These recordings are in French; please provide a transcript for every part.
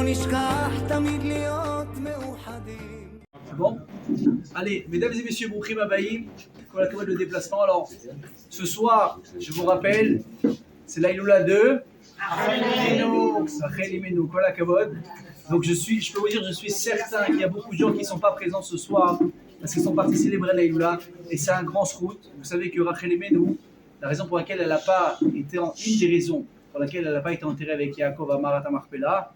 C'est bon? Allez, mesdames et messieurs, Broukhim Abayim, pour la commode de déplacement. Alors, ce soir, je vous rappelle, c'est l'Aïloula de Rachel Imenu, Kol HaKavod. Donc je peux vous dire, je suis certain qu'il y a beaucoup de gens qui ne sont pas présents ce soir parce qu'ils sont partis célébrer l'Aïloula et c'est un grand srout. Vous savez que Rachel Imenu, la raison pour laquelle elle n'a pas été, une des raisons pour laquelle elle n'a pas été enterrée avec Yaakov à Marat HaMachpelah,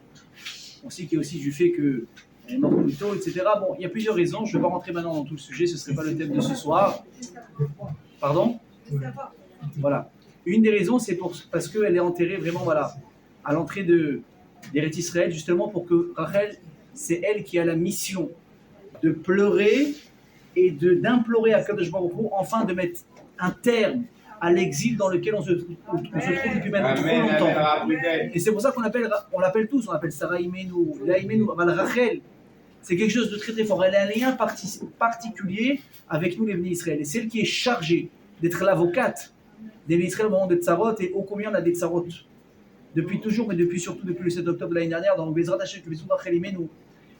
on sait qu'il y a aussi du fait qu'elle est morte plus tôt, etc. Bon, il y a plusieurs raisons, je ne vais pas rentrer maintenant dans tout le sujet, ce ne serait pas le thème de ce soir. Pardon? Voilà. Une des raisons, c'est parce qu'elle est enterrée vraiment, voilà, à l'entrée d'Eretz Israël, justement pour que Rachel, c'est elle qui a la mission de pleurer et d'implorer à Kadosh Baruch Hu, enfin de mettre un terme à l'exil dans lequel on se trouve depuis maintenant trop longtemps. Et c'est pour ça on l'appelle tous, on appelle Sarah Imenu, La Imenu, Rachel. C'est quelque chose de très très fort. Elle a un lien particulier avec nous les Bnei Israël. Et c'est elle qui est chargée d'être l'avocate des Bnei Israël au moment des Tsarot. Et ô combien on a des Tsarot depuis toujours, mais surtout depuis le 7 octobre de l'année dernière, dans le Bezrat Hashem, que Rachel Imenu,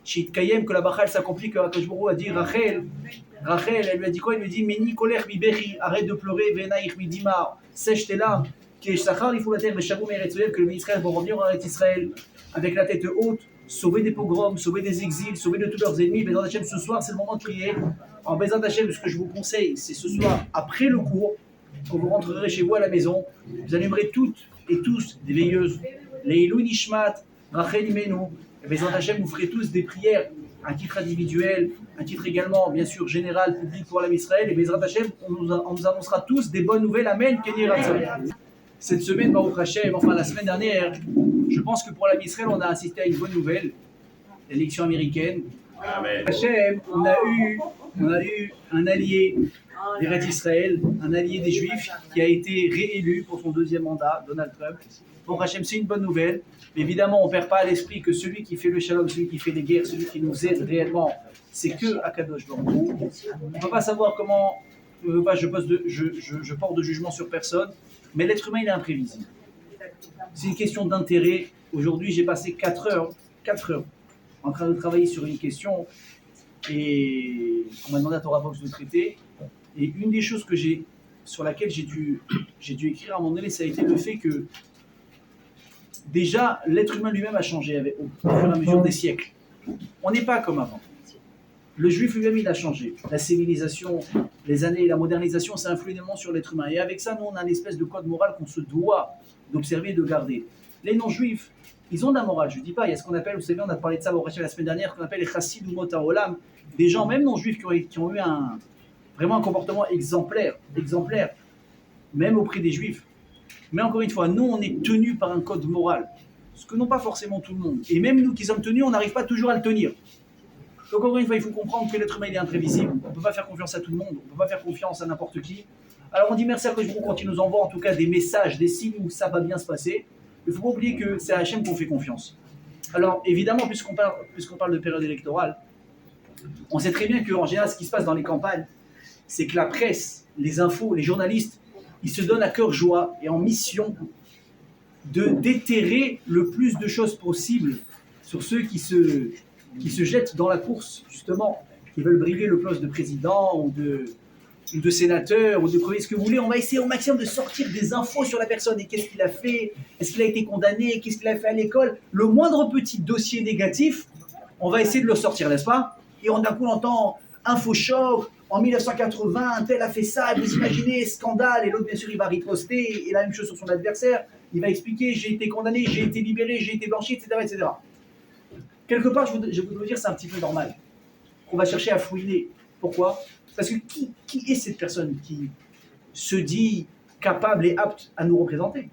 Shit Kayem, que la Bachal s'accomplit, que Akash Baruch Hu a dit Rachel, elle lui a dit quoi? Il lui a dit Meni koler mi bechi, arrête de pleurer, venaïch mi dimar, sèche tes larmes, que Shachar il faut la terre, mais Shavou Meretzoyev, que le Bnei Israël vont revenir en Eretz Israël avec la tête haute, sauver des pogroms, sauver des exils, sauver de tous leurs ennemis. Bezrat Hashem, ce soir, c'est le moment de prier. En Bezrat Hashem, ce que je vous conseille, c'est ce soir, après le cours, quand vous rentrerez chez vous à la maison, vous allumerez toutes et tous des veilleuses, les Ilou Nishmat, Rachel Imenu. Bezrat Hashem, vous ferez tous des prières, un titre individuel, un titre également, bien sûr, général, public pour l'âme Israël. Et Bezrat Hashem, on nous annoncera tous des bonnes nouvelles. Amen. Cette semaine, Baruch Hashem, enfin la semaine dernière, je pense que pour l'âme Israël, on a assisté à une bonne nouvelle, l'élection américaine. Amen. Hashem, on a eu un allié d'Eretz Israël, un allié des Juifs, qui a été réélu pour son deuxième mandat, Donald Trump. Bon, Hachem, c'est une bonne nouvelle. Mais évidemment, on ne perd pas à l'esprit que celui qui fait le shalom, celui qui fait les guerres, celui qui nous aide réellement, c'est que Akadosh Baruch Hu. On ne peut pas savoir comment. Je porte de jugement sur personne, mais l'être humain, il est imprévisible. C'est une question d'intérêt. Aujourd'hui, j'ai passé 4 heures en train de travailler sur une question et on m'a demandé à Torah Box de traiter. Et une des choses sur laquelle j'ai dû écrire à un moment donné, ça a été le fait que déjà, l'être humain lui-même a changé au fur et à mesure des siècles. On n'est pas comme avant. Le juif lui-même, il a changé. La civilisation, les années, la modernisation, ça influe énormément sur l'être humain. Et avec ça, nous, on a une espèce de code moral qu'on se doit d'observer et de garder. Les non-juifs, ils ont de la morale, je ne dis pas. Il y a ce qu'on appelle, vous savez, on a parlé de ça la semaine dernière, qu'on appelle les chassid ou motaolam, des gens, même non-juifs, qui ont eu vraiment un comportement exemplaire, même auprès des juifs. Mais encore une fois, nous, on est tenus par un code moral, ce que n'ont pas forcément tout le monde. Et même nous qui sommes tenus, on n'arrive pas toujours à le tenir. Donc encore une fois, il faut comprendre que l'être humain il est imprévisible. On ne peut pas faire confiance à tout le monde, on ne peut pas faire confiance à n'importe qui. Alors on dit merci à Kosh Baruch Hu quand il nous envoie en tout cas des messages, des signes où ça va bien se passer. Il ne faut pas oublier que c'est à Hachem qu'on fait confiance. Alors évidemment, puisqu'on parle de période électorale, on sait très bien qu'en général, ce qui se passe dans les campagnes, c'est que la presse, les infos, les journalistes, ils se donnent à cœur joie et en mission de déterrer le plus de choses possibles sur ceux qui se jettent dans la course, justement, qui veulent briguer le poste de président ou de sénateur ou de premier, ce que vous voulez. On va essayer au maximum de sortir des infos sur la personne et qu'est-ce qu'il a fait, est-ce qu'il a été condamné, qu'est-ce qu'il a fait à l'école. Le moindre petit dossier négatif, on va essayer de le sortir, n'est-ce pas? Et d'un coup, on entend infochoc. En 1980, un tel a fait ça, et vous imaginez, scandale, et l'autre, bien sûr, il va riposter, et la même chose sur son adversaire, il va expliquer, j'ai été condamné, j'ai été libéré, j'ai été blanchi, etc., etc. Quelque part, je voudrais vous dire, c'est un petit peu normal. On va chercher à fouiner. Pourquoi? Parce que qui est cette personne qui se dit capable et apte à nous représenter?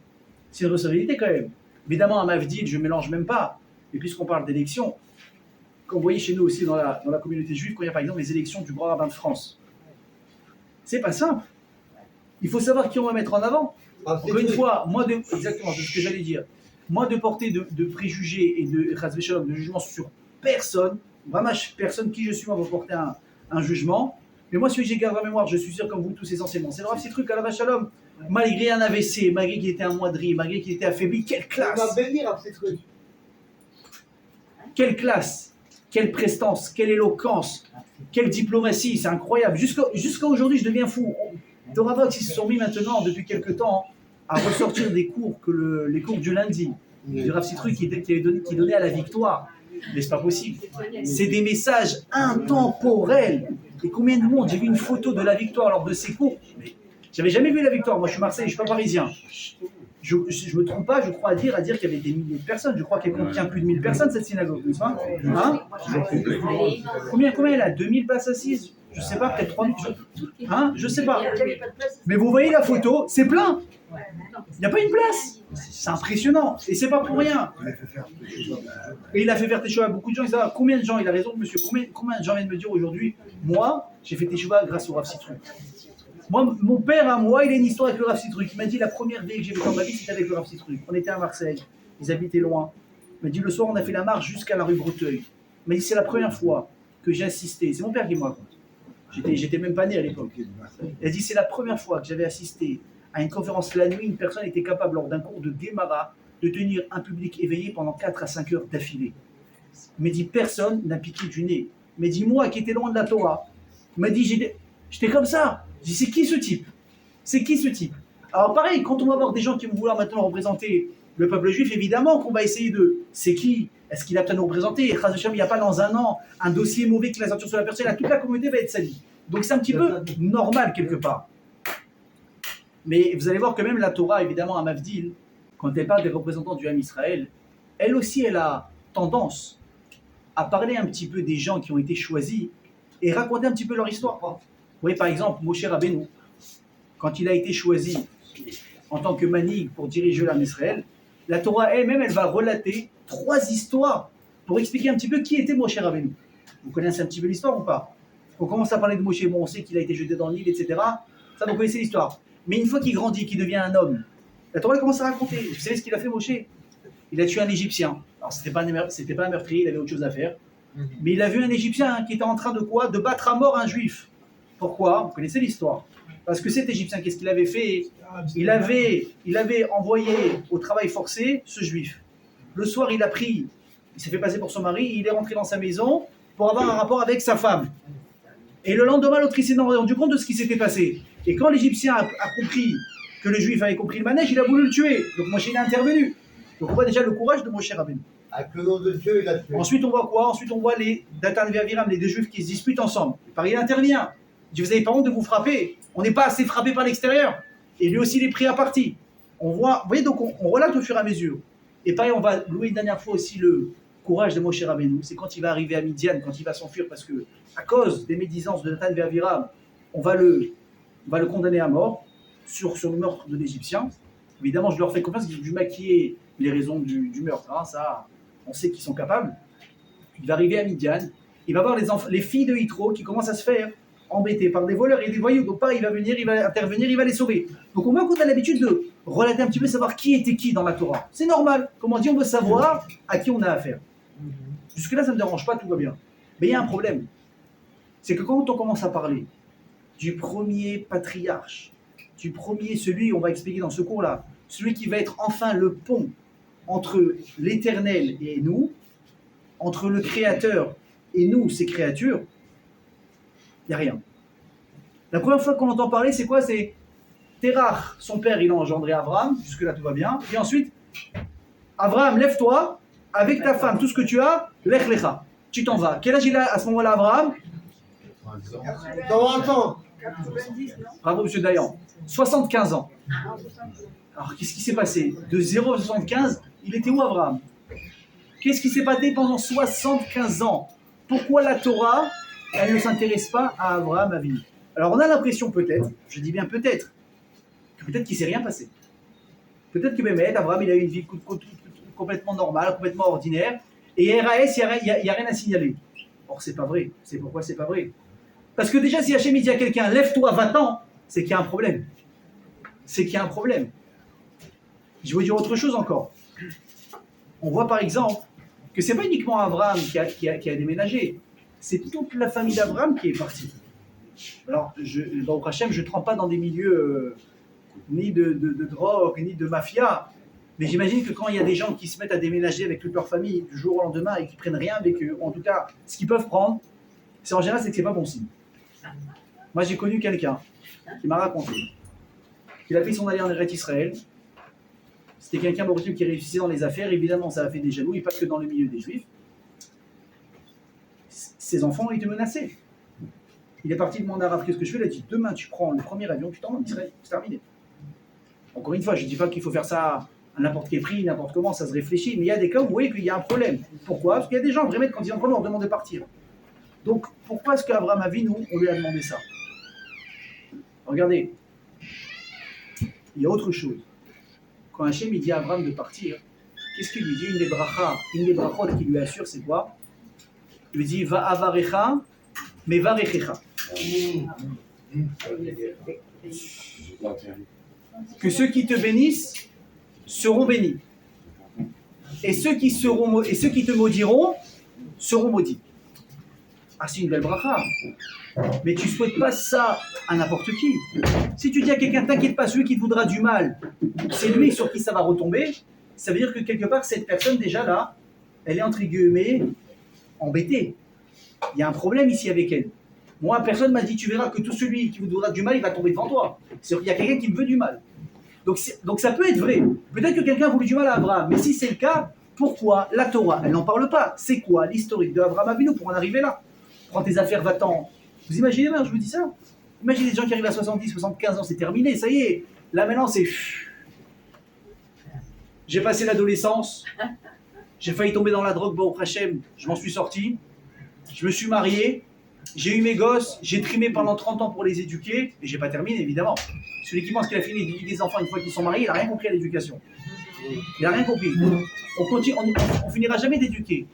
C'est une responsabilité quand même. Évidemment, à Mavdil, je ne mélange même pas, et puisqu'on parle d'élection, comme vous voyez chez nous aussi dans la communauté juive, quand il y a par exemple les élections du grand rabbin de France. C'est pas simple. Il faut savoir qui on va mettre en avant. Encore une fois, exactement, c'est ce que j'allais dire. Moi, de porter de préjugés et de jugement sur personne, vraiment personne qui je suis, moi, va porter un jugement. Mais moi, celui que j'ai gardé en mémoire, je suis sûr, comme vous tous essentiellement, c'est le Rav Citruk à la Shalom. Malgré un AVC, malgré qu'il était un moindri, malgré qu'il était affaibli, quelle classe! Il va bénir Rav Citruk. Quelle classe, quelle prestance, quelle éloquence, quelle diplomatie, c'est incroyable. Jusqu'à aujourd'hui, je deviens fou. Toravox, ils se sont mis maintenant, depuis quelques temps, à ressortir des cours, les cours du lundi, du Rav Citruc qui donnait à la victoire. Mais c'est pas possible. C'est des messages intemporels. Et combien de monde, j'ai vu une photo de la victoire lors de ces cours. Mais j'avais jamais vu la victoire. Moi, je suis Marseillais, je suis pas parisien. Je me trompe pas, je crois à dire qu'il y avait des milliers de personnes. Je crois qu'elle contient plus de 1000 personnes, cette synagogue, n'est-ce pas, hein? Combien elle a 2000 places assises? Je sais pas, peut-être 3000. Hein? Je sais pas. Mais vous voyez la photo, c'est plein. Il n'y a pas une place. C'est impressionnant. Et c'est pas pour rien. Et il a fait faire Teshuva à beaucoup de gens. Ils disent, combien de gens, il a raison, monsieur, combien de gens viennent me dire aujourd'hui, moi, j'ai fait Teshuva grâce au Rav Citruc. Moi, mon père, à moi, il a une histoire avec le Rav Citruc. Il m'a dit, la première vie que j'ai vécue dans ma vie, c'était avec le Rav Citruc. On était à Marseille. Ils habitaient loin. Il m'a dit, le soir, on a fait la marche jusqu'à la rue Breteuil. Il m'a dit, c'est la première fois que j'ai assisté. C'est mon père qui me raconte. J'étais même pas né à l'époque. Il a dit, c'est la première fois que j'avais assisté à une conférence la nuit. Une personne était capable, lors d'un cours de Guémara, de tenir un public éveillé pendant 4 à 5 heures d'affilée. Il m'a dit, personne n'a piqué du nez. Il m'a dit, moi qui étais loin de la Torah, il m'a dit, j'étais comme ça. Je dis, c'est qui ce type? C'est qui ce type? Alors pareil, quand on va voir des gens qui vont vouloir maintenant représenter le peuple juif, évidemment qu'on va essayer de... C'est qui? Est-ce qu'il a peut-être nous représenter? Il n'y a pas dans un an un dossier mauvais qui va sortir sur la personne, toute la communauté va être salie. Donc c'est un petit peu normal quelque part. Mais vous allez voir que même la Torah, évidemment, à Mavdil, quand elle parle des représentants du Ham Israël, elle aussi, elle a tendance à parler un petit peu des gens qui ont été choisis et raconter un petit peu leur histoire. Vous voyez, par exemple, Moshe Rabbeinu, quand il a été choisi en tant que manig pour diriger l'Am Israël, la Torah elle-même, elle va relater 3 histoires pour expliquer un petit peu qui était Moshe Rabbeinu. Vous connaissez un petit peu l'histoire ou pas? On commence à parler de Moshe, bon, on sait qu'il a été jeté dans l'île, etc. Ça, vous connaissez l'histoire. Mais une fois qu'il grandit, qu'il devient un homme, la Torah elle commence à raconter. Vous savez ce qu'il a fait, Moshe? Il a tué un Égyptien. Alors, c'était pas un meurtrier, il avait autre chose à faire. Mais il a vu un Égyptien qui était en train de quoi? De battre à mort un Juif. Pourquoi? Vous connaissez l'histoire. Parce que cet Égyptien, qu'est-ce qu'il avait fait? Il avait envoyé au travail forcé ce Juif. Le soir, il s'est fait passer pour son mari, il est rentré dans sa maison pour avoir un rapport avec sa femme. Et le lendemain, l'autre, il s'est rendu compte de ce qui s'était passé. Et quand l'Égyptien a compris que le Juif avait compris le manège, il a voulu le tuer. Donc Moshe il est intervenu. Donc on voit déjà le courage de Moshe Rabbeinu. Avec le nom de Dieu, il a tué. Ensuite, on voit quoi? Ensuite, on voit les Datan et Aviram, les deux Juifs qui se disputent ensemble. Pareil, il intervient. Il dit, vous n'avez pas honte de vous frapper? On n'est pas assez frappé par l'extérieur. Et lui aussi, il est pris à partie. On voit, vous voyez, donc on relate au fur et à mesure. Et pareil, on va louer une dernière fois aussi le courage de Moshe Rabbeinu. C'est quand il va arriver à Midian, quand il va s'enfuir, parce que à cause des médisances de Datan et Aviram, on va le condamner à mort sur le meurtre de l'Égyptien. Évidemment, je leur fais confiance, j'ai dû maquiller les raisons du meurtre. Hein, ça, on sait qu'ils sont capables. Il va arriver à Midian, il va voir les filles de Yitro qui commencent à se faire embêter par des voleurs et des voyous. Donc pareil, il va venir, il va intervenir, il va les sauver. Donc on voit qu'on a l'habitude de relater un petit peu, savoir qui était qui dans la Torah. C'est normal. Comme on dit, on veut savoir à qui on a affaire. Jusque-là, ça ne me dérange pas, tout va bien. Mais il y a un problème. C'est que quand on commence à parler du premier patriarche, du premier, celui, on va expliquer dans ce cours-là, celui qui va être enfin le pont entre l'Éternel et nous, entre le Créateur et nous, ces créatures, il n'y a rien. La première fois qu'on entend parler, c'est quoi? C'est Terach, son père, il a engendré Abraham, jusque-là tout va bien. Et ensuite, Abraham, lève-toi, avec ta femme, tout ce que tu as, lech lecha, tu t'en vas. Quel âge il a à ce moment-là, Abraham? Dans 20 ans. Bravo, monsieur Dayan. 75 ans. Alors, qu'est-ce qui s'est passé? De 0 à 75, il était où, Abraham? Qu'est-ce qui s'est passé pendant 75 ans? Pourquoi la Torah, elle ne s'intéresse pas à Abraham Avinu? Alors, on a l'impression peut-être, je dis bien peut-être, que peut-être qu'il ne s'est rien passé. Peut-être que même Abraham, il a eu une vie complètement normale, complètement ordinaire, et RAS, il n'y a rien à signaler. Or, c'est pas vrai. C'est pourquoi c'est pas vrai. Parce que déjà, si Hachem dit à quelqu'un, lève-toi, va-t'en, c'est qu'il y a un problème. C'est qu'il y a un problème. Je vais vous dire autre chose encore. On voit par exemple que ce n'est pas uniquement Abraham qui a déménagé, c'est toute la famille d'Abraham qui est partie. Alors, dans Hachem, je ne trempe pas dans des milieux ni de drogue, ni de mafia, Mais j'imagine que quand il y a des gens qui se mettent à déménager avec toute leur famille du jour au lendemain et qui prennent rien avec eux, ou en tout cas, ce qu'ils peuvent prendre, c'est en général, c'est que c'est pas bon signe. Moi, j'ai connu quelqu'un qui m'a raconté qu'il a fait son alliance en Eretz Israël. C'était quelqu'un qui réussissait dans les affaires. Évidemment, ça a fait des jaloux, et pas que dans le milieu des Juifs. Ses enfants ont été menacés. Il est parti demander à Rav, qu'est-ce que je fais? Il a dit, demain, tu prends le premier avion, tu t'en vas en Israël. C'est terminé. Encore une fois, je ne dis pas qu'il faut faire ça à n'importe quel prix, n'importe comment, ça se réfléchit. Mais il y a des cas où vous voyez qu'il y a un problème. Pourquoi? Parce qu'il y a des gens, vraiment, quand ils ont un problème, on leur demande de partir. Donc, pourquoi est-ce qu'Abraham Avinu, on lui a demandé ça? Regardez, il y a autre chose. Quand Hachem il dit à Abraham de partir, qu'est-ce qu'il lui dit? Une des brachot qui lui assure, c'est quoi? Il lui dit, va avarecha, mais varechecha. Que ceux qui te bénissent seront bénis. Et ceux qui te maudiront seront maudits. Ah, c'est une belle bracha. Mais tu ne souhaites pas ça à n'importe qui. Si tu dis à quelqu'un, t'inquiète pas, celui qui te voudra du mal, c'est lui sur qui ça va retomber, ça veut dire que quelque part, cette personne, déjà là, elle est entre guillemets embêtée. Il y a un problème ici avec elle. Moi, personne m'a dit, tu verras que tout celui qui vous voudra du mal, il va tomber devant toi. C'est-à-dire qu'il y a quelqu'un qui me veut du mal. Donc ça peut être vrai. Peut-être que quelqu'un voulait du mal à Abraham. Mais si c'est le cas, pourquoi la Torah, elle n'en parle pas? C'est quoi l'historique de Abraham Avinu pour en arriver là? Prends tes affaires, va-t'en. Vous imaginez bien, je vous dis ça? Imaginez des gens qui arrivent à 70, 75 ans, c'est terminé, ça y est. Là maintenant, c'est... J'ai passé l'adolescence, j'ai failli tomber dans la drogue, bon, Hachem, je m'en suis sorti, je me suis marié, j'ai eu mes gosses, j'ai trimé pendant 30 ans pour les éduquer, et j'ai pas terminé, évidemment. Celui qui pense qu'il a fini d'éduquer des enfants une fois qu'ils sont mariés, il n'a rien compris à l'éducation. Il n'a rien compris. On finira jamais d'éduquer.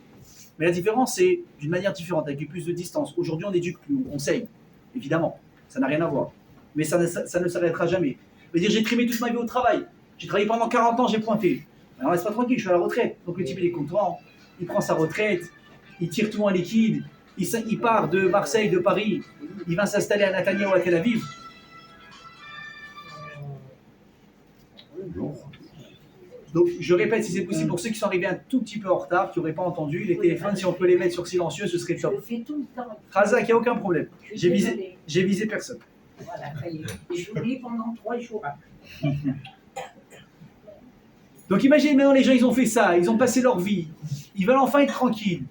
Mais la différence, c'est d'une manière différente, avec plus de distance. Aujourd'hui, on n'éduque plus, on conseille, évidemment. Ça n'a rien à voir. Mais ça ne s'arrêtera jamais. Je veux dire, j'ai trimé toute ma vie au travail. J'ai travaillé pendant 40 ans, j'ai pointé. Alors, laisse pas tranquille, je suis à la retraite. Donc, le type, il est content. Il prend sa retraite. Il tire tout en liquide. Il part de Marseille, de Paris. Il va s'installer à Netanya ou à Tel Aviv. Donc, je répète, si c'est possible, pour ceux qui sont arrivés un tout petit peu en retard, qui n'auraient pas entendu, les téléphones, si on peut les mettre sur silencieux, ce serait top. Je le fais tout le temps. Razak, il n'y a aucun problème. J'ai visé personne. Voilà, ça y est. Et j'oublie pendant 3 jours. Donc, imaginez maintenant, les gens, ils ont fait ça, ils ont passé leur vie. Ils veulent enfin être tranquilles.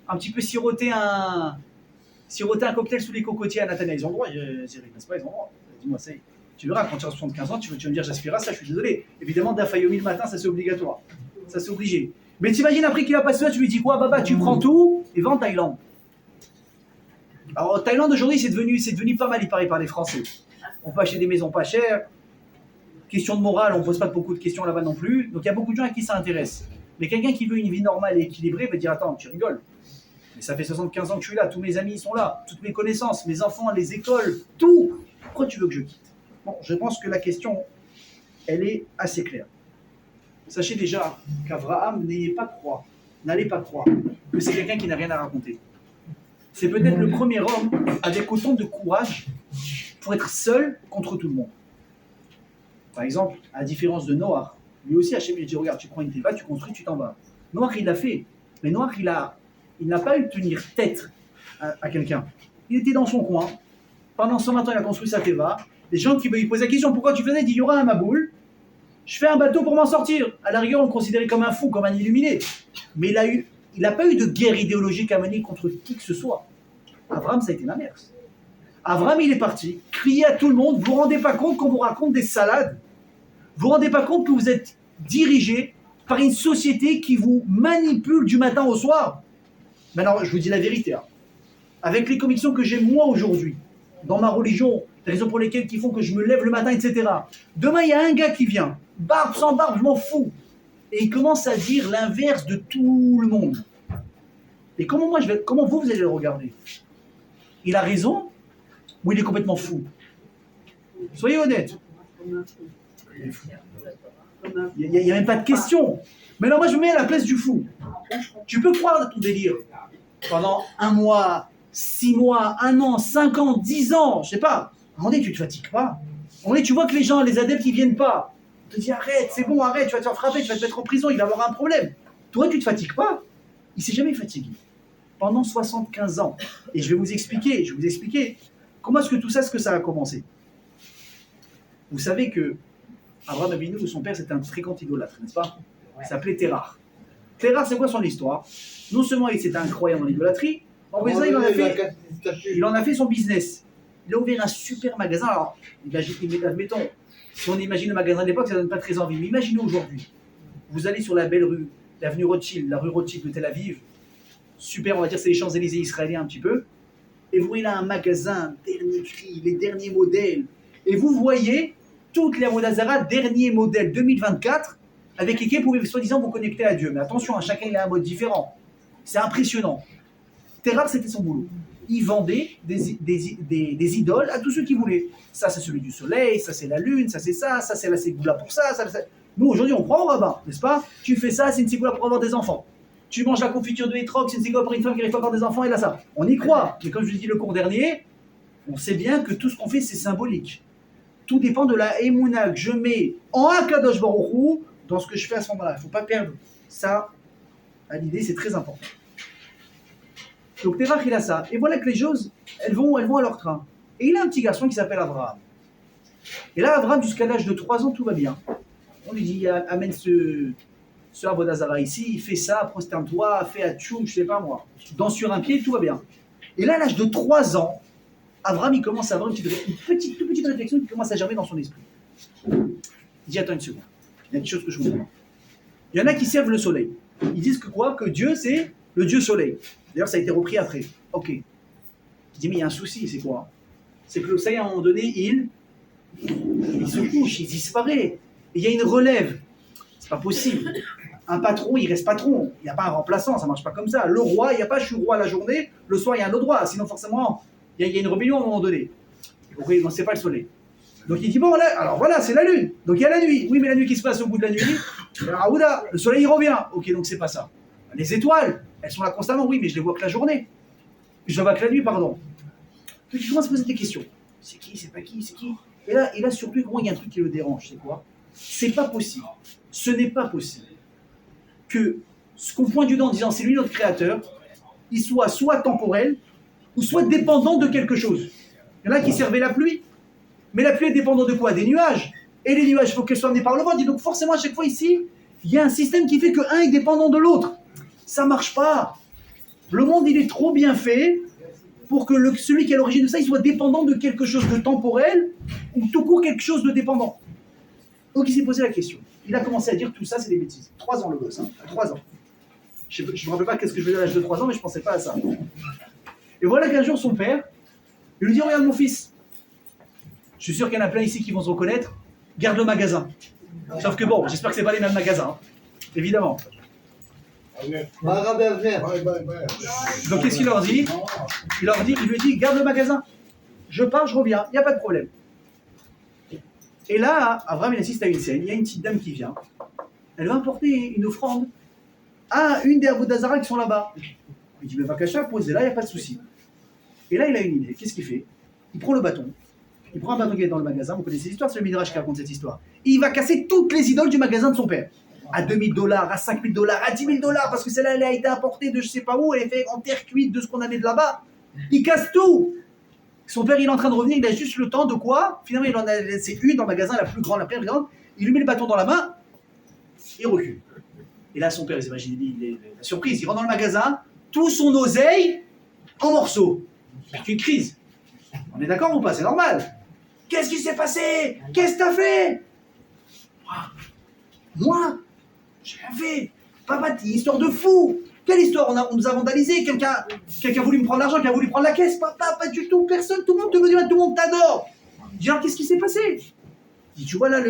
Un petit peu siroter un cocktail sous les cocotiers à Nathanaël. Ils ont le droit, Cyril, n'est-ce pas? Ils ont le droit. Dis-moi, ça y est. Tu verras, quand tu as 75 ans, tu vas me dire j'aspire à ça, je suis désolé. Évidemment, d'Afayomi le matin, ça c'est obligatoire. Ça c'est obligé. Mais t'imagines après qu'il a passé ça, tu lui dis quoi? Baba, tu prends tout et va en Thaïlande. Alors, Thaïlande aujourd'hui, c'est devenu pas mal, il paraît, par les Français. On peut acheter des maisons pas chères. Question de morale, on ne pose pas beaucoup de questions là-bas non plus. Donc il y a beaucoup de gens à qui ça intéresse. Mais quelqu'un qui veut une vie normale et équilibrée va dire attends, tu rigoles. Mais ça fait 75 ans que je suis là, tous mes amis sont là, toutes mes connaissances, mes enfants, les écoles, tout. Pourquoi tu veux que je quitte? Bon, je pense que la question, elle est assez claire. Sachez déjà qu'Abraham n'allez pas croire que c'est quelqu'un qui n'a rien à raconter. C'est peut-être le premier homme avec autant de courage pour être seul contre tout le monde. Par exemple, à la différence de Noach, lui aussi Hachem lui dit regarde, tu prends une teva, tu construis, tu t'en vas. Noach il l'a fait, mais Noach il n'a pas eu de tenir tête à quelqu'un. Il était dans son coin. Pendant 120 ans, il a construit sa teva. Les gens qui lui posaient la question pourquoi tu faisais, il dit il y aura un maboule, je fais un bateau pour m'en sortir. À la rigueur, on le considérait comme un fou, comme un illuminé. Mais il n'a pas eu de guerre idéologique à mener contre qui que ce soit. Abraham, ça a été l'inverse. Abraham, il est parti, crier à tout le monde, vous ne vous rendez pas compte qu'on vous raconte des salades? Vous ne vous rendez pas compte que vous êtes dirigé par une société qui vous manipule du matin au soir? Maintenant, je vous dis la vérité. Hein. Avec les convictions que j'ai moi aujourd'hui, dans ma religion, les raisons pour lesquelles qui font que je me lève le matin, etc. Demain, il y a un gars qui vient, barbe sans barbe, je m'en fous. Et il commence à dire l'inverse de tout le monde. Et comment vous allez le regarder? Il a raison ou il est complètement fou? Soyez honnêtes. Il n'y a même pas de question. Mais non, moi je me mets à la place du fou. Tu peux croire à ton délire pendant 1 mois, 6 mois, 1 an, 5 ans, 10 ans, je sais pas. À un moment donné, tu te fatigues pas. À un moment donné, tu vois que les gens, les adeptes, ils viennent pas. On te dit arrête, c'est bon, arrête, tu vas te faire frapper, tu vas te mettre en prison, il va avoir un problème. Toi, tu te fatigues pas. Il s'est jamais fatigué. Pendant 75 ans. Et je vais vous expliquer comment est-ce que tout ça, ce que ça a commencé. Vous savez que Abraham Avinu, son père, c'était un fréquent idolâtre, n'est-ce pas? Il s'appelait Terah. Terah, c'est quoi son histoire? Non seulement il s'était incroyable dans l'idolâtrie, en plus ça, il en a fait son business. Il a ouvert un super magasin. Alors, admettons, si on imagine le magasin de l'époque, ça ne donne pas très envie. Mais imaginez aujourd'hui, vous allez sur la belle rue, l'avenue Rothschild, la rue Rothschild de Tel Aviv, super, on va dire c'est les Champs-Élysées israéliens un petit peu, et vous voyez là un magasin, dernier cri, les derniers modèles, et vous voyez toutes les Avodazara, dernier modèle 2024, avec lesquels vous pouvez soi-disant vous connecter à Dieu. Mais attention, chacun il a un mode différent. C'est impressionnant. Terah, c'était son boulot. Il vendait des idoles à tous ceux qui voulaient. Ça, c'est celui du soleil, ça, c'est la lune, ça, c'est ça c'est la ségoula pour ça. Nous, aujourd'hui, on croit au rabbin, n'est-ce pas? Tu fais ça, c'est une ségoula pour avoir des enfants. Tu manges la confiture de hétroc, c'est une ségoula pour une femme qui n'arrive pas à avoir des enfants, et là, ça. On y croit. Mais comme je vous dis le cours dernier, on sait bien que tout ce qu'on fait, c'est symbolique. Tout dépend de la émouna que je mets en Akadosh Baruch Hu dans ce que je fais à ce moment-là. Il ne faut pas perdre ça à l'idée, c'est très important. Donc Terah, il a ça. Et voilà que les choses, elles vont à leur train. Et il a un petit garçon qui s'appelle Abraham. Et là, Abraham, jusqu'à l'âge de 3 ans, tout va bien. On lui dit, amène ce Avodazara ici, il fait ça, prosterne-toi, fais à tchoum, je sais pas moi. Danse sur un pied, tout va bien. Et là, à l'âge de 3 ans, Abraham, il commence à avoir toute petite réflexion qui commence à germer dans son esprit. Il dit, attends une seconde, il y a quelque chose que je vous demande. Il y en a qui servent le soleil. Ils disent que quoi? Que Dieu, c'est le Dieu soleil. D'ailleurs, ça a été repris après. Ok. Il dit, mais il y a un souci, c'est quoi? C'est que le soleil, à un moment donné, il se couche, il disparaît. Et il y a une relève. C'est pas possible. Un patron, il reste patron. Il n'y a pas un remplaçant, ça marche pas comme ça. Le roi, il n'y a pas je suis roi la journée, le soir, il y a un autre roi. Sinon, forcément, il y a une rébellion à un moment donné. Donc, non, c'est pas le soleil. Donc il dit, bon, là, alors voilà, c'est la lune. Donc il y a la nuit. Oui, mais la nuit qui se passe au bout de la nuit, Aouda, le soleil il revient. Ok, donc c'est pas ça. Les étoiles, elles sont là constamment. Oui, mais je les vois que la journée. Je les vois que la nuit, pardon. Donc il commence à poser des questions. C'est qui, c'est pas qui, c'est qui? Et là surtout, il y a un truc qui le dérange. C'est quoi? C'est pas possible. Ce n'est pas possible que ce qu'on pointe du doigt en disant c'est lui notre créateur, il soit temporel ou soit dépendant de quelque chose. Il y en a qui servaient la pluie. Mais la pluie est dépendante de quoi? Des nuages. Et les nuages, il faut qu'elles soient amenées par le vent. Et donc forcément, à chaque fois ici, il y a un système qui fait qu'un est dépendant de l'autre. Ça ne marche pas. Le monde, il est trop bien fait pour que celui qui est à l'origine de ça, il soit dépendant de quelque chose de temporel ou tout court quelque chose de dépendant. Donc il s'est posé la question. Il a commencé à dire tout ça, c'est des bêtises. 3 ans le gosse, hein, 3 ans. Je ne me rappelle pas qu'est-ce que je faisais à l'âge de 3 ans, mais je ne pensais pas à ça. Et voilà qu'un jour, son père, il lui dit, regarde mon fils, je suis sûr qu'il y en a plein ici qui vont se reconnaître. Garde le magasin. Sauf que bon, j'espère que c'est pas les mêmes magasins, hein. Évidemment. Donc qu'est-ce qu'il leur dit? Il lui dit, garde le magasin. Je pars, je reviens, il n'y a pas de problème. Et là, Abraham il assiste à une scène. Il y a une petite dame qui vient. Elle va apporter une offrande à une des Avodazara qui sont là-bas. Il dit, mais Vakasha, posez-la, il n'y a pas de souci. Et là, il a une idée. Qu'est-ce qu'il fait? Il prend le bâton. Il prend un bâton qui est dans le magasin, vous connaissez cette histoire, c'est le Midrash qui raconte cette histoire. Et il va casser toutes les idoles du magasin de son père. À $2,000, à $5,000, à $10,000, parce que celle-là, elle a été importée de je sais pas où, elle est faite en terre cuite de ce qu'on avait de là-bas. Il casse tout. Son père, il est en train de revenir, il a juste le temps de quoi? Finalement, il en a laissé une dans le magasin, la plus grande, la plus grande. Il lui met le bâton dans la main, il recule. Et là, son père, vous imaginez la surprise, il rentre dans le magasin, tout son oseille en morceaux. C'est une crise. On est d'accord ou pas? C'est normal. Qu'est-ce qui s'est passé? Qu'est-ce que t'as fait? Moi? J'ai rien fait. Papa, histoire de fou. Quelle histoire? On nous a vandalisé. Quelqu'un a voulu me prendre l'argent, quelqu'un a voulu prendre la caisse. Papa, pas du tout. Personne, tout le monde te veut dire, tout le monde t'adore. Je dis, alors, qu'est-ce qui s'est passé? Je dis, tu vois là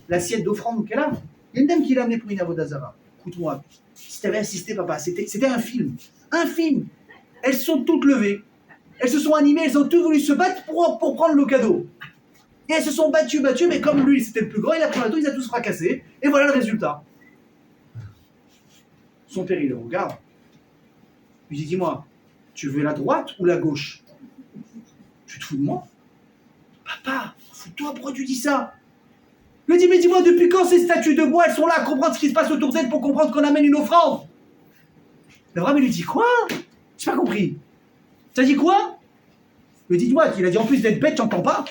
l'assiette d'offrande qu'elle a? Il y a une dame qui l'a amenée pour une Avodazara. Écoute-moi, si t'avais insisté, papa, c'était un film. Un film. Elles sont toutes levées. Elles se sont animées, elles ont toutes voulu se battre pour prendre le cadeau. Et elles se sont battues, mais comme lui, c'était le plus grand, il a pris un cadeau, ils ont tous fracassé. Et voilà le résultat. Son père, il le regarde. Il dit, dis-moi, tu veux la droite ou la gauche? Tu te fous de moi? Papa, fous-toi, pourquoi tu dis ça? Il lui dit, mais dis-moi, depuis quand ces statues de bois, elles sont là à comprendre ce qui se passe autour d'elles pour comprendre qu'on amène une offrande? Avram, il lui dit, quoi? J'ai pas compris. T'as dit quoi? Il lui dit, dis-moi, il a dit, en plus d'être bête, t'entends pas?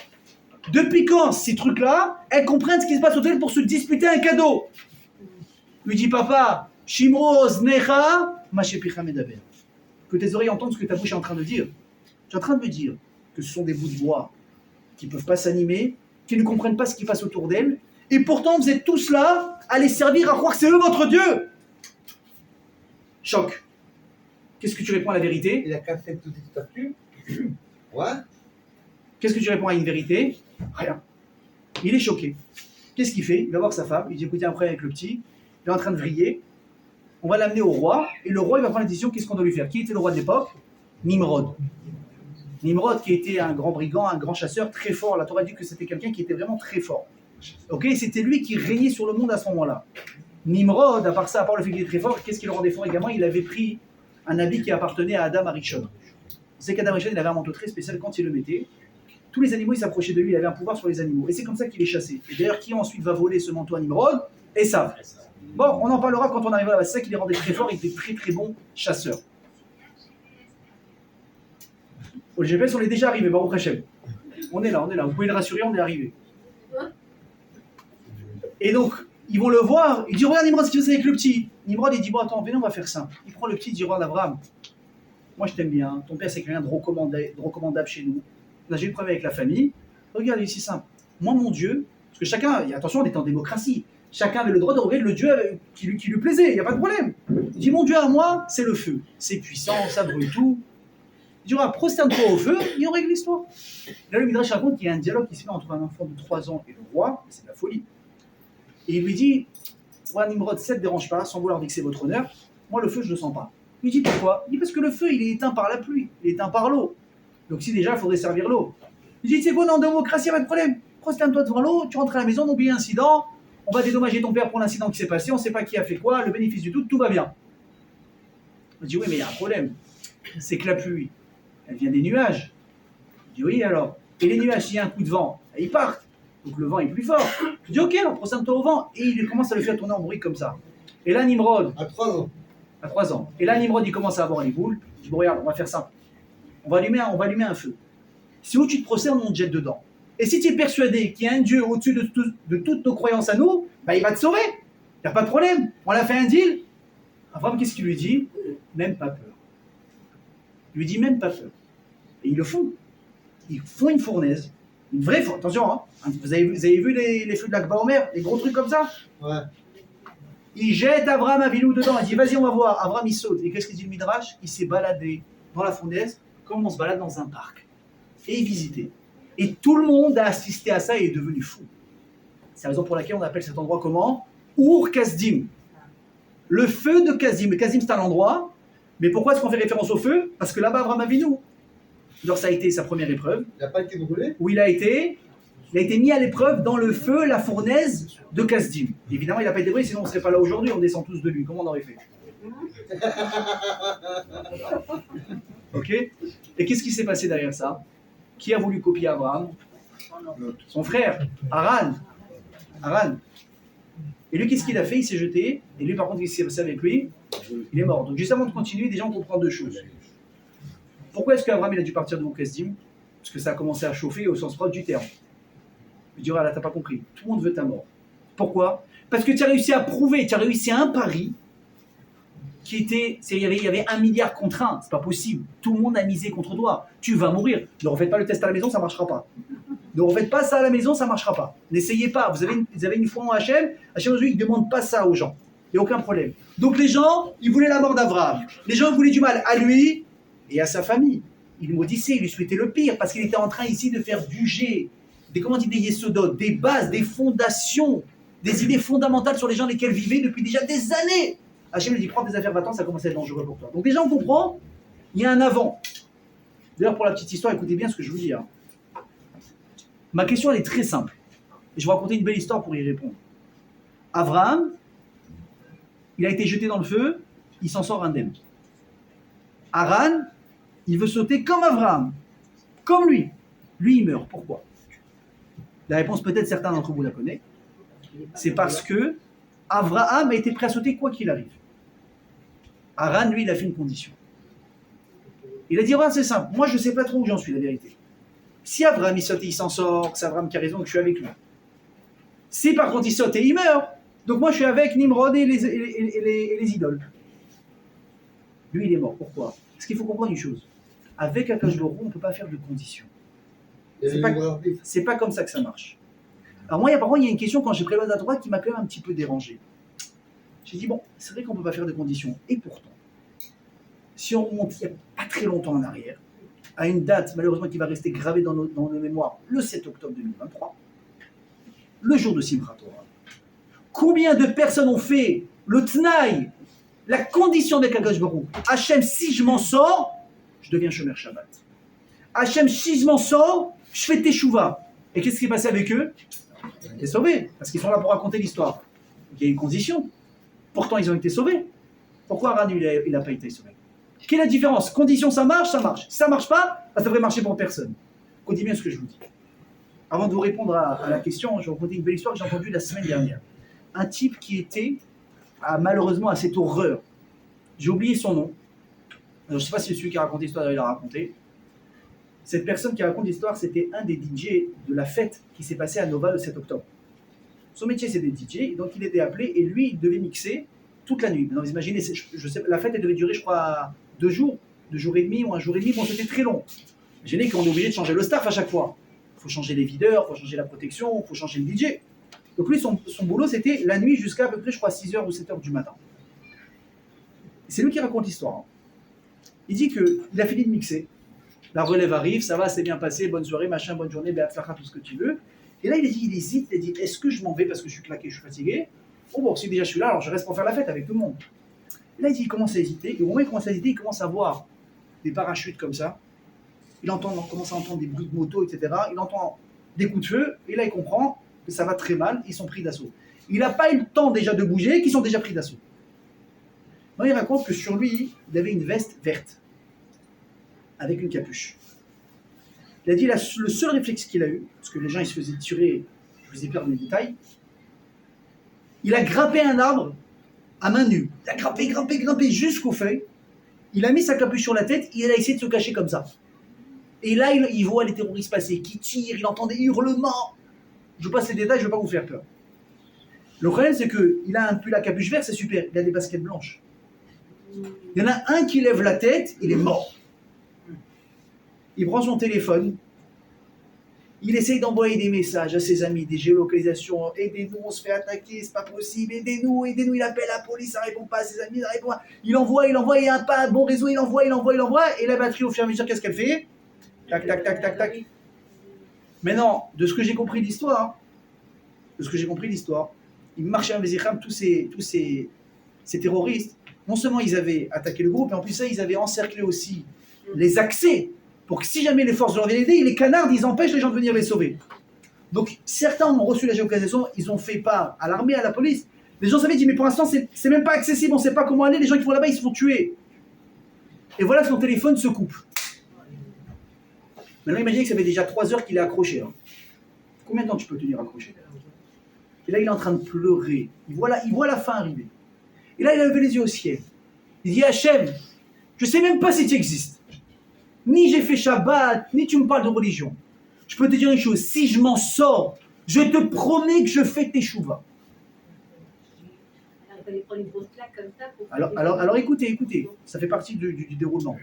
Depuis quand ces trucs-là, elles comprennent ce qui se passe autour d'elles pour se disputer un cadeau? Il lui dit, papa, Shimroz Necha, Machepicha Medaber. Que tes oreilles entendent ce que ta bouche est en train de dire. Tu es en train de me dire que ce sont des bouts de bois qui ne peuvent pas s'animer, qui ne comprennent pas ce qui passe autour d'elles, et pourtant vous êtes tous là à les servir, à croire que c'est eux votre Dieu. Choc. Qu'est-ce que tu réponds à la vérité? Il a cassé toutes les statues. Ouais. Qu'est-ce que tu réponds à une vérité? Rien. Il est choqué. Qu'est-ce qu'il fait? Il va voir sa femme, il dit écoutez, après avec le petit, il est en train de vriller, on va l'amener au roi, et le roi il va prendre la décision, qu'est-ce qu'on doit lui faire? Qui était le roi de l'époque? Nimrod. Nimrod qui était un grand brigand, un grand chasseur très fort. La Torah dit que c'était quelqu'un qui était vraiment très fort. Ok, c'était lui qui régnait sur le monde à ce moment-là. Nimrod, à part ça, à part le fait qu'il était très fort, qu'est-ce qui le rendait fort également? Il avait pris un habit qui appartenait à Adam Arishon. C'est qu'Adam Arishon, il avait un manteau très spécial quand il le mettait. Tous les animaux, ils s'approchaient de lui, il avait un pouvoir sur les animaux. Et c'est comme ça qu'il est chassé. Et d'ailleurs, qui ensuite va voler ce manteau à Nimrod? Esav. Bon, on en parlera quand on arrivera là. C'est ça qui les rendait très forts, il était très très bon chasseur. Au GPS, on est déjà arrivé, Baruch Hashem. On est là. Vous pouvez le rassurer, on est arrivé. Et donc, ils vont le voir. Il dit regarde Nimrod, ce qu'il fait avec le petit. Nimrod, il dit bon, attends, venez, on va faire ça. Il prend le petit, il dit regarde Abraham, moi je t'aime bien. Ton père, c'est quelqu'un de recommandable chez nous. Là, j'ai eu le problème avec la famille. Regarde, il est si simple. Moi, mon Dieu, parce que chacun, attention, on est en démocratie. Chacun avait le droit de regarder le Dieu qui lui plaisait, il n'y a pas de problème. Il dit mon Dieu à moi, c'est le feu. C'est puissant, ça brûle tout. Il dit, prosterne-toi au feu, et on règle l'histoire. Là, le Midrash raconte qu'il y a un dialogue qui se fait entre un enfant de 3 ans et le roi, c'est de la folie. Et il lui dit, roi Nimrod, ça ne te dérange pas, sans vouloir vexer votre honneur, moi le feu, je ne le sens pas. Il lui dit, pourquoi? Il dit, parce que le feu, il est éteint par la pluie, il est éteint par l'eau. Donc si déjà, il faudrait servir l'eau. Il dit, c'est quoi, en démocratie, il n'y a pas de problème. Prosterne-toi devant l'eau, tu rentres à la maison, n'oublie l'incident, on va dédommager ton père pour l'incident qui s'est passé, on ne sait pas qui a fait quoi, le bénéfice du doute, tout va bien. Il dit, oui, mais il y a un problème, c'est que la pluie, elle vient des nuages. Je dis oui alors. Et les nuages, s'il y a un coup de vent, ils partent. Donc le vent est plus fort. Je dis ok, alors prosterne-toi au vent. Et il commence à le faire tourner en bruit comme ça. Et là, Nimrod. À 3 ans. À 3 ans. Et là, Nimrod, il commence à avoir les boules. Je dis bon, regarde, on va faire ça. On va allumer un feu. Si où tu te prosternes, on te jette dedans. Et si tu es persuadé qu'il y a un Dieu au-dessus de toutes nos croyances à nous, bah, il va te sauver. Il n'y a pas de problème. On l'a fait un deal. Abraham, qu'est-ce qu'il lui dit? Même pas peur. Il lui dit même pas peur. Et ils le font. Ils font une fournaise, une vraie fournaise. Attention, hein. Vous avez vu les feux de l'Akba Omer, les gros trucs comme ça? Ouais. Il jette Abraham Avinu dedans. Il dit vas-y, on va voir. Abraham il saute. Et qu'est-ce qu'il dit le Midrash? Il s'est baladé dans la fournaise comme on se balade dans un parc. Et il visitait. Et tout le monde a assisté à ça et est devenu fou. C'est la raison pour laquelle on appelle cet endroit comment? Ur Kasdim. Le feu de Kasdim. Le Kasdim, c'est un endroit. Mais pourquoi est-ce qu'on fait référence au feu? Parce que là-bas, Abraham Avinu. Alors ça a été sa première épreuve. Il n'a pas été brûlé? Où il a été mis à l'épreuve dans le feu, la fournaise de Kasdim. Évidemment, il n'a pas été brûlé, sinon on ne serait pas là aujourd'hui, on descend tous de lui. Comment on aurait fait? Ok? Et qu'est-ce qui s'est passé derrière ça? Qui a voulu copier Abraham? Son frère, Haran. Et lui, qu'est-ce qu'il a fait? Il s'est jeté. Et lui, par contre, qu'est-ce qui s'est passé avec lui? Il est mort. Donc juste avant de continuer, déjà on comprend 2 choses. Pourquoi est-ce qu'Abraham il a dû partir de Kasdim? Parce que ça a commencé à chauffer au sens propre du terme. Je dirais, là, t'as pas compris. Tout le monde veut ta mort. Pourquoi? Parce que tu as réussi à prouver, tu as réussi à un pari qui était. Il y avait 1 milliard contre 1. C'est pas possible. Tout le monde a misé contre toi. Tu vas mourir. Ne refaites pas le test à la maison, ça ne marchera pas. Ne refaites pas ça à la maison, ça ne marchera pas. N'essayez pas. Vous avez une foi en Hachem. Hachem aujourd'hui, il ne demande pas ça aux gens. Il n'y a aucun problème. Donc les gens, ils voulaient la mort d'Abraham. Les gens voulaient du mal à lui et à sa famille. Il le maudissait, il lui souhaitait le pire, parce qu'il était en train ici de faire buger des yesodot, des bases, des fondations, des idées fondamentales sur les gens lesquels vivaient depuis déjà des années. Hachem lui dit, prends tes affaires, va-t'en, ça commence à être dangereux pour toi. Donc déjà on comprend, il y a un avant. D'ailleurs pour la petite histoire, écoutez bien ce que je vous dis. Hein. Ma question elle est très simple. Et je vais vous raconter une belle histoire pour y répondre. Abraham, il a été jeté dans le feu, il s'en sort indemne. Haran, il veut sauter comme Abraham, comme lui. Lui, il meurt. Pourquoi? La réponse, peut-être certains d'entre vous la connaissent. C'est parce que Abraham a été prêt à sauter quoi qu'il arrive. Haran, lui, il a fait une condition. Il a dit, regarde, c'est simple, moi je ne sais pas trop où j'en suis, la vérité. Si Abraham il saute et il s'en sort, c'est Abraham qui a raison, que je suis avec lui. Si par contre il saute et il meurt, donc moi je suis avec Nimrod et les idoles. Lui il est mort, pourquoi? Parce qu'il faut comprendre une chose. Avec Akash Baruch Hu, on ne peut pas faire de conditions. C'est pas comme ça que ça marche. Alors moi, par contre, il y a une question quand j'ai pris l'ordre à droite qui m'a quand même un petit peu dérangé. J'ai dit, bon, c'est vrai qu'on ne peut pas faire de conditions. Et pourtant, si on remonte il n'y a pas très longtemps en arrière, à une date malheureusement qui va rester gravée dans nos mémoires, le 7 octobre 2023, le jour de Simchat Torah, combien de personnes ont fait le Tnaï, la condition des Kadosh Baruch Hu, Hachem, si je m'en sors, je deviens Shomer Shabbat. Hachem, si je m'en sors, je fais Teshuvah. Et qu'est-ce qui est passé avec eux? Ils ont été sauvés, parce qu'ils sont là pour raconter l'histoire. Donc il y a une condition. Pourtant, ils ont été sauvés. Pourquoi Haran, il n'a pas été sauvé? Quelle est la différence? Condition, ça marche, ça marche. Si ça ne marche pas, ça devrait marcher pour personne. Écoutez bien ce que je vous dis. Avant de vous répondre à la question, je vais vous raconter une belle histoire que j'ai entendue la semaine dernière. Un type qui était, malheureusement, à cette horreur. J'ai oublié son nom. Alors, je ne sais pas si c'est celui qui a raconté l'histoire, il l'a raconté. Cette personne qui raconte l'histoire, c'était un des DJ de la fête qui s'est passée à Nova le 7 octobre. Son métier, c'est des DJ, donc il était appelé et lui, il devait mixer toute la nuit. Maintenant, vous imaginez, je sais, la fête, elle devait durer, je crois, 2 jours et demi ou 1 jour et demi. Bon, c'était très long. Imaginez qu'on est obligé de changer le staff à chaque fois. Il faut changer les videurs, il faut changer la protection, il faut changer le DJ. Donc lui, son boulot, c'était la nuit jusqu'à peu près, je crois, 6h ou 7h du matin. C'est lui qui raconte l'histoire. Hein. Il dit qu'il a fini de mixer. La relève arrive, ça va, c'est bien passé, bonne soirée, machin, bonne journée, Béatzlacha, tout ce que tu veux. Et là, il hésite, il dit, est-ce que je m'en vais parce que je suis claqué, je suis fatigué? Oh bon, si déjà je suis là, alors je reste pour faire la fête avec tout le monde. Et là, il commence à hésiter, et au moment où il commence à hésiter, il commence à voir des parachutes comme ça. On commence à entendre des bruits de moto, etc. Il entend des coups de feu, et là, il comprend que ça va très mal, ils sont pris d'assaut. Il n'a pas eu le temps déjà de bouger, qu'ils sont déjà pris d'assaut. Moi, il raconte que sur lui, il avait une veste verte, avec une capuche. Il a dit le seul réflexe qu'il a eu, parce que les gens ils se faisaient tirer, je vous ai perdre les détails, il a grimpé un arbre à main nue. Il a grimpé jusqu'aux feuilles. Il a mis sa capuche sur la tête et il a essayé de se cacher comme ça. Et là, il voit les terroristes passer, qui tirent, il entend des hurlements. Je vous passe les détails, je ne veux pas vous faire peur. Le problème, c'est qu'il a un peu la capuche verte, c'est super, il a des baskets blanches. Il y en a un qui lève la tête, il est mort. Il prend son téléphone, il essaye d'envoyer des messages à ses amis, des géolocalisations, aidez-nous, on se fait attaquer, c'est pas possible, aidez-nous, il appelle la police, ça répond pas à ses amis, ça répond pas. Il envoie, il n'y a pas un bon réseau, il envoie, et la batterie au fur et à mesure, qu'est-ce qu'elle fait? Tac, tac, tac, tac, tac. Maintenant, de ce que j'ai compris de l'histoire, il marchait à Vézicham, tous ces terroristes, non seulement ils avaient attaqué le groupe, mais en plus ça, ils avaient encerclé aussi les accès, pour que si jamais les forces de l'ordre viennent aider, les canards, ils empêchent les gens de venir les sauver. Donc certains ont reçu la géolocalisation, ils ont fait part à l'armée, à la police. Les gens savaient, dit mais pour l'instant c'est même pas accessible, on ne sait pas comment aller, les gens qui vont là-bas ils se font tuer. Et voilà, son téléphone se coupe. Maintenant imaginez que ça fait déjà 3 heures qu'il est accroché. Hein. Combien de temps tu peux tenir accroché? Et là il est en train de pleurer, il voit la fin arriver. Et là il a levé les yeux au ciel. Il dit Hachem, je ne sais même pas si tu existes. Ni j'ai fait Shabbat, ni tu me parles de religion. Je peux te dire une chose, si je m'en sors, je te promets que je fais Teshuvah. Il fallait prendre une grosse claque comme ça pour... Alors écoutez, ça fait partie du déroulement.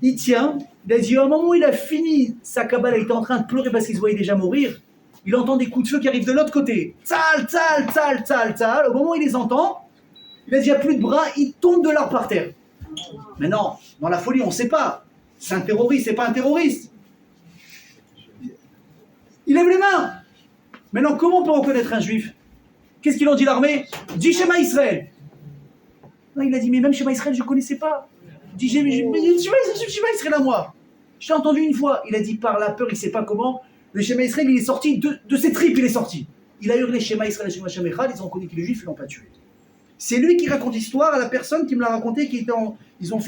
Il tient, il a dit, au moment où il a fini sa Kabbalah, il était en train de pleurer parce qu'il se voyait déjà mourir, il entend des coups de feu qui arrivent de l'autre côté. Tsal, tsal, tsal, tsal, tsal. Au moment où il les entend, il a dit, il n'y a plus de bras, il tombe de l'art par terre. Mais non, dans la folie, on ne sait pas. C'est un terroriste, c'est pas un terroriste. Il lève les mains. Maintenant, comment on peut reconnaître un juif? Qu'est-ce qu'ils ont dit l'armée? Dis Shema Israël. Non, il a dit, mais même Shema Israël, je ne connaissais pas. Dis Shema Israël à moi. Je l'ai entendu une fois. Il a dit par la peur, il ne sait pas comment. Le Shema Israël, il est sorti de ses tripes, il est sorti. Il a hurlé Shema Israël, Shema Echad, ils ont connu que les juifs, ils ne l'ont pas tué. C'est lui qui raconte l'histoire à la personne qui me l'a raconté, ils ont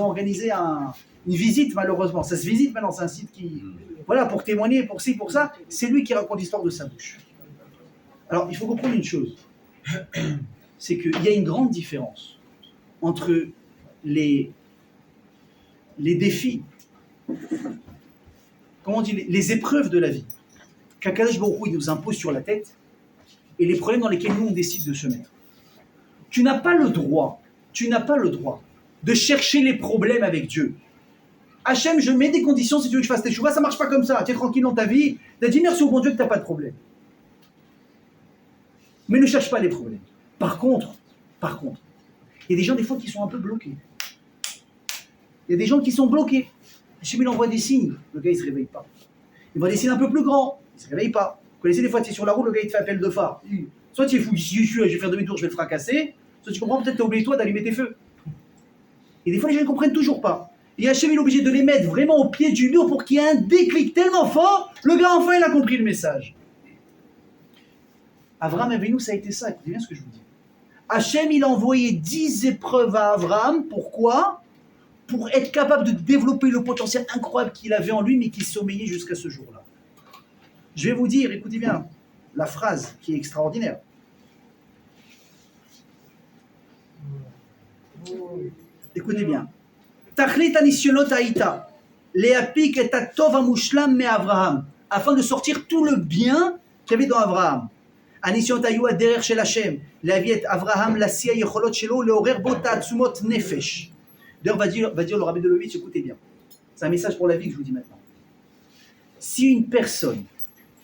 organisé une visite, malheureusement. Ça se visite maintenant, c'est un site qui... Voilà, pour témoigner, pour ci, pour ça. C'est lui qui raconte l'histoire de sa bouche. Alors, il faut comprendre une chose. C'est qu'il y a une grande différence entre les défis, comment on dit, les épreuves de la vie, qu'Akadosh Baruch Hu, il nous impose sur la tête, et les problèmes dans lesquels nous, on décide de se mettre. Tu n'as pas le droit de chercher les problèmes avec Dieu. Hachem, je mets des conditions si tu veux que je fasse tes chouvas, ça marche pas comme ça. Tu es tranquille dans ta vie, tu as dit merci au bon Dieu que tu n'as pas de problème. Mais ne cherche pas les problèmes. Par contre, il y a des gens des fois qui sont un peu bloqués. Il y a des gens qui sont bloqués. Hachem, il envoie des signes, le gars il se réveille pas. Il voit des signes un peu plus grands, il se réveille pas. Vous connaissez des fois, tu es sur la route, le gars il te fait appel de phare. Soit tu es fou, je vais faire demi-tour, je vais le fracasser. Soit tu comprends, peut-être tu as oublié toi d'allumer tes feux. Et des fois, les gens ne comprennent toujours pas. Et Hachem, il est obligé de les mettre vraiment au pied du mur pour qu'il y ait un déclic tellement fort, le gars, enfin, il a compris le message. Abraham Avinu, ça a été ça. Écoutez bien ce que je vous dis. Hachem, il a envoyé 10 épreuves à Abraham. Pourquoi? Pour être capable de développer le potentiel incroyable qu'il avait en lui, mais qui sommeillait jusqu'à ce jour-là. Je vais vous dire, écoutez bien, la phrase qui est extraordinaire. Écoutez bien. Tachlit anisyonot haïta, leapik et atov amushlam me Avraham, afin de sortir tout le bien qu'il y avait dans Abraham. Anisyonot hayu aderer shel Hashem, leavi et Avraham lasia yecholot shelo leorer bo ta'atzumot nefesh. D'ailleurs, va dire le Rabbi de Lovitch, écoutez bien. C'est un message pour la vie que je vous dis maintenant. Si une personne,